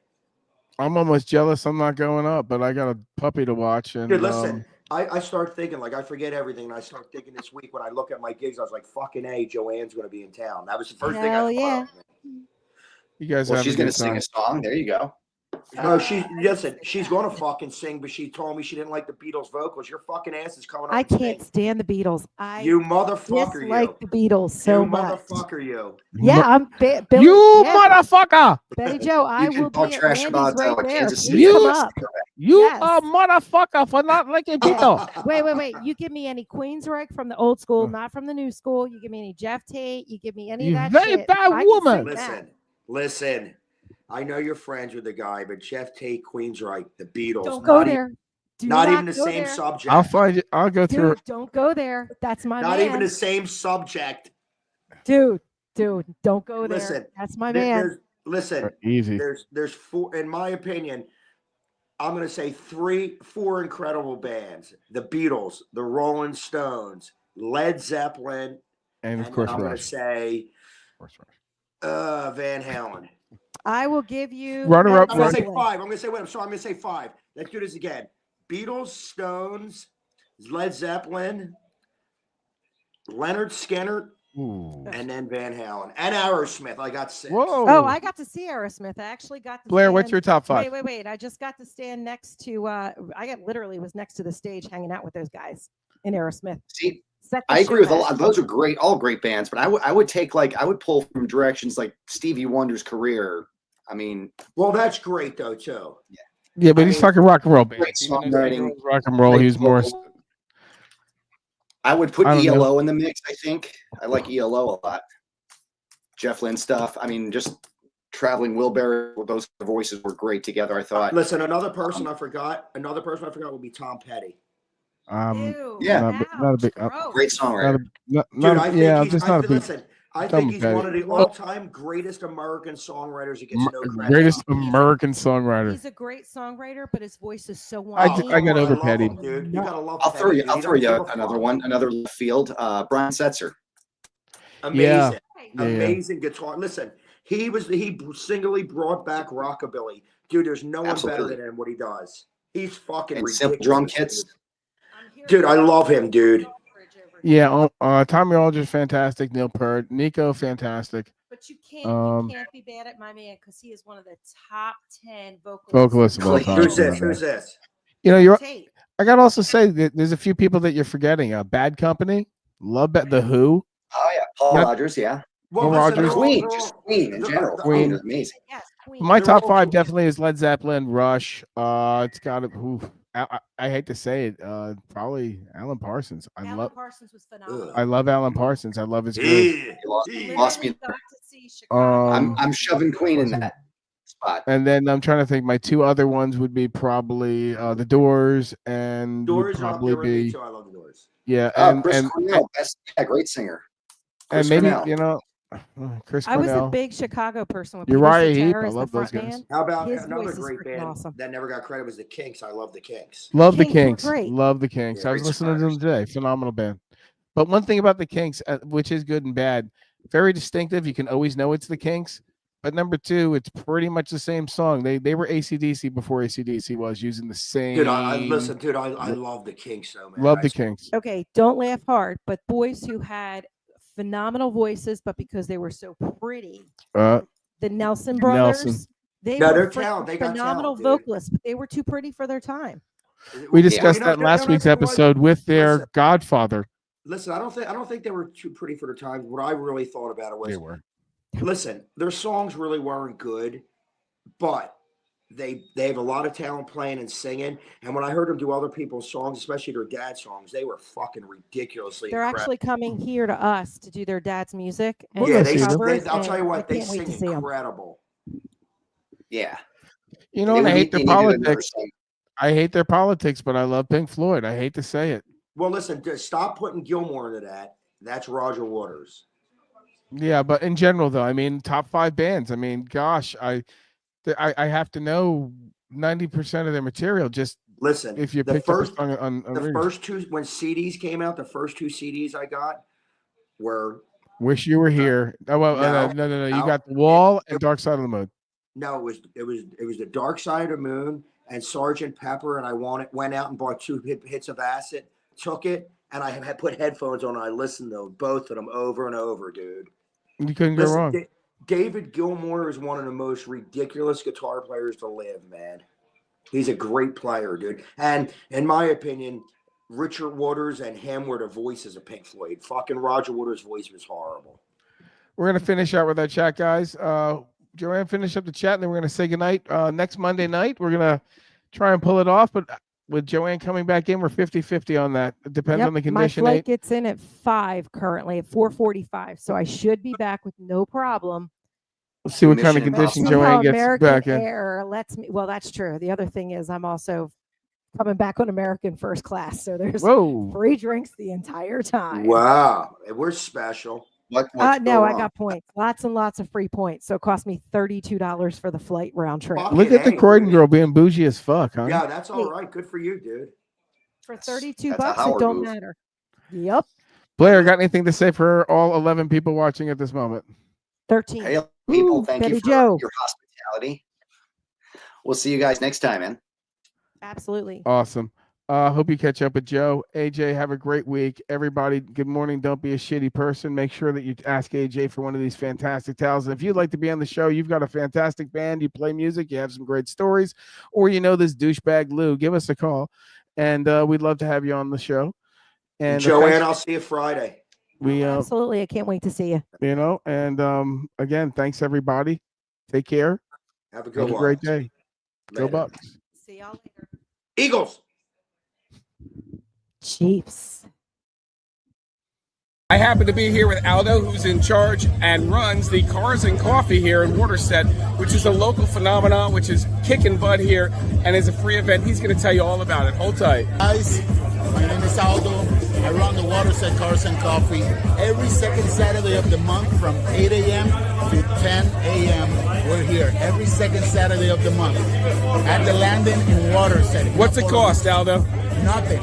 I'm almost jealous I'm not going up, but I got a puppy to watch. And Dude, listen, I start thinking, like, I forget everything. And I start thinking this week when I look at my gigs, I was like, fucking A, Joanne's going to be in town. That was the first thing I Hell thought yeah. of. you guys Well, have she's a going good to sing time. a song. There you go. No, she's going to fucking sing, but she told me she didn't like the Beatles vocals. Your fucking ass is coming up. I and sing. can't stand the Beatles. I You motherfucker, dislike you. the Beatles so You much. motherfucker, you. Yeah, I'm Billy. You yeah, motherfucker! Betty Joe. I You can will talk be at trash Randy's about right there. Kansas Please City. You- come up. You Yes. a motherfucker for not liking Beatles. Wait. You give me any Queensryche from the old school, not from the new school. You give me any Jeff Tate. You give me any You of that very shit. bad I can woman. sing that. Listen. I know you're friends with the guy, but Jeff Tate, Queensryche, the Beatles. Don't go not e- there. Do not even the go same there. subject. I'll find you. I'll go through. Dude, don't go there. That's my Not man. even the same subject. Dude, don't go there. Listen, That's my There- man. there's- Listen, Easy. there's four, in my opinion, I'm going to say four incredible bands: the Beatles, the Rolling Stones, Led Zeppelin, And of and course, I'm going to Rush. say Of course, Rush. Van Halen. I will give you Runner up, I'm going to say Zeppelin. five. I'm going to say wait. I'm sorry. I'm going to say five. Let's do this again: Beatles, Stones, Led Zeppelin, Leonard Skinner, Ooh. and then Van Halen and Aerosmith. I got six. Whoa. Oh, I got to see Aerosmith. I actually got to Blair, what's stand- your top five? Wait. I just got to stand next to literally was next to the stage hanging out with those guys in Aerosmith. See, Set the I agree show with a back. lot. Those are great, all great bands. But I would take I would pull from directions like Stevie Wonder's career. I mean, Well, that's great though too. Yeah, but I he's mean, talking rock and roll great bands. Even though songwriting, Stevie Wonder's rock and roll, great he's more. vocals. I would put I don't know. ELO in the mix. I think I like ELO a lot. Jeff Lynne stuff. I mean, just Traveling Wilbury. Those voices were great together. I thought. Listen, another person I forgot would be Tom Petty. Ew, yeah. Not a big. gross. Great songwriter. Not, Dude, I think yeah, he's, just not a big. listen, I Tom think he's Petty. one of the all-time greatest American songwriters. He gets no credit. Greatest American songwriter. He's a great songwriter, but his voice is so I whiny. got over love Petty. him, dude. You gotta love. I'll throw Petty, you. dude. I'll He throw don't you give a another fuck. one. Another left field. Brian Setzer. Amazing, Yeah. amazing guitar. Listen, he singly brought back rockabilly, dude. There's no one Absolutely. better than him. What he does, he's fucking And ridiculous. simple drum kits. Dude, I love him, dude. Yeah, Tommy Aldridge, fantastic. Neil Peart, Nico, fantastic. But you can't be bad at my man because he is one of the top 10 Vocalists of all Who's time. Who's this? Who's this? You know, you're. Tate. I gotta also say that there's a few people that you're forgetting. Bad Company, love the Who. Oh yeah, Paul Yep. Rogers. Yeah. Well, Well, listen, Rogers. Queen. Just Queen in general. Queen. Queen is amazing. Yes, Queen. My They're top all five cool. definitely is Led Zeppelin, Rush. It's got to. I hate to say it. Probably Alan Parsons. Alan Parsons was phenomenal. I love Alan Parsons. I love his groove. Yeah. You lost me. Literally got to see Chicago. I'm shoving Queen in that spot. And then I'm trying to think. My two other ones would be probably the Doors, and would Doors are up probably there with me be too. I love the Doors. yeah, Chris Cornell. Great singer. and Chris maybe Cornell. Chris I was Cornell. a big Chicago person with Uriah Peter Heep, Cetera I as the love those front guys. man. How about His another voice is great freaking band awesome. that never got credit was the Kinks. I love the Kinks. Love the Kinks were Kinks. great. Love the Kinks. Yeah, I was great listening to them today. Phenomenal band. But one thing about the Kinks, which is good and bad, very distinctive. You can always know it's the Kinks. But number two, it's pretty much the same song. They were AC/DC before AC/DC was using the same. Dude, I love the Kinks so man. Love the Kinks. Okay, don't laugh hard, but boys who had phenomenal voices, but because they were so pretty, Uh, the Nelson brothers, Nelson. they No, were they're freaking talented. They got phenomenal talent, dude. vocalists, but they were too pretty for their time. We Yeah. discussed You know, that in no, last no, week's you know what? episode with their Listen. Godfather. Listen, I don't think they were too pretty for their time. What I really thought about it was, They were. listen, their songs really weren't good, but they have a lot of talent playing and singing. And when I heard them do other people's songs, especially their dad's songs, they were fucking ridiculously They're incredible. actually coming here to us to do their dad's music. And We'll Yeah, go do see them. covers, I'll tell you and what, I they can't wait sing to see 'em. incredible. Yeah. You know, and I They hate their needed another politics. song. I hate their politics, but I love Pink Floyd. I hate to say it. Well, listen, just stop putting Gilmore into that. That's Roger Waters. Yeah, but in general, though, I mean, top five bands. I mean, gosh, I have to know 90% of their material. Just Listen, if you the picked first, up a song on the radio. first two when CDs came out, the first two CDs I got were Wish You Were Here. Oh well, no. You no. got The Wall and Dark Side of the Moon. no, it was the Dark Side of the Moon and Sergeant Pepper, and I went out and bought two hits of acid, took it, and I had put headphones on. And I listened to both of them over and over, dude. You couldn't go Listen, wrong. David Gilmour is one of the most ridiculous guitar players to live, man. He's a great player, dude. And in my opinion, Richard Waters and him were the voices of Pink Floyd. Fucking Roger Waters' voice was horrible. We're gonna finish out with our chat, guys. Joanne, finish up the chat, and then we're gonna say goodnight. Next Monday night, we're gonna try and pull it off, but with Joanne coming back in, we're 50-50 on that. It depends on the My condition. flight gets in at 5 currently at 4:45, so I should be back with no problem. Let's see what kind of Mission condition Impossible. Joanne Somehow gets American back in. Air lets me. Well, that's true. The other thing is I'm also coming back on American first class, so there's Whoa. free drinks the entire time. Wow, we're special. What's No, I going on? got points. Lots and lots of free points. So it cost me $32 for the flight round trip. Fuck. Look at the Hey, Croydon dude. girl being bougie as fuck, huh? Yeah, that's all right. Good for you, dude. For That's- 32 that's a bucks, it Howard don't move. matter. Yep. Blair, got anything to say for all 11 people watching at this moment? 13. Hey, people, Ooh, thank you Betty for Joe. your hospitality. We'll see you guys next time, man. Absolutely. Awesome. Hope you catch up with Joe. AJ, have a great week. Everybody, good morning. Don't be a shitty person. Make sure that you ask AJ for one of these fantastic towels. And if you'd like to be on the show, you've got a fantastic band, you play music, you have some great stories, or you know this douchebag Lou, give us a call. And we'd love to have you on the show. And Joanne, thanks- I'll see you Friday. we Absolutely. I can't wait to see you. you know, and again, thanks everybody. Take care. Have a good Have a one. great day. Go Later. Bucks. See y'all later. Eagles. Chiefs. I happen to be here with Aldo, who's in charge and runs the Cars and Coffee here in Waterset, which is a local phenomenon, which is kicking butt here and is a free event. He's going to tell you all about it. Hold tight. Guys, my name is Aldo. I run the Waterset Cars and Coffee every second Saturday of the month from 8 a.m. to 10 a.m. We're here every second Saturday of the month at the landing in Waterset. What's it cost, Aldo? Nothing.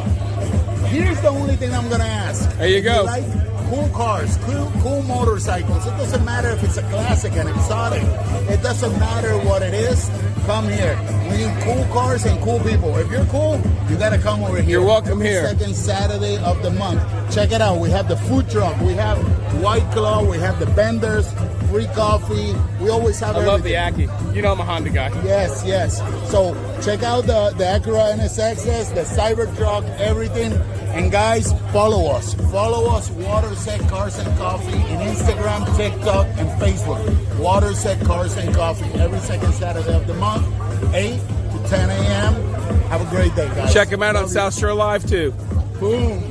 Here's the only thing I'm going to ask. There you go. Like cool cars, cool motorcycles. It doesn't matter if it's a classic, an exotic. It doesn't matter what it is. Come here. We need cool cars and cool people. If you're cool, you got to come over here. You're welcome Every here. Second Saturday of the month. Check it out. We have the food truck. We have White Claw. We have the vendors. Free coffee. We always have I love the everything. Aki. You know I'm a Honda guy. Yes, yes. So check out the Acura NSXs, the Cybertruck, everything. And guys, follow us. Follow us, Waterset Cars and Coffee, in Instagram, TikTok, and Facebook. Waterset Cars and Coffee every second Saturday of the month, 8 to 10 a.m. Have a great day, guys. Check him out on South Shore Live, too. Boom.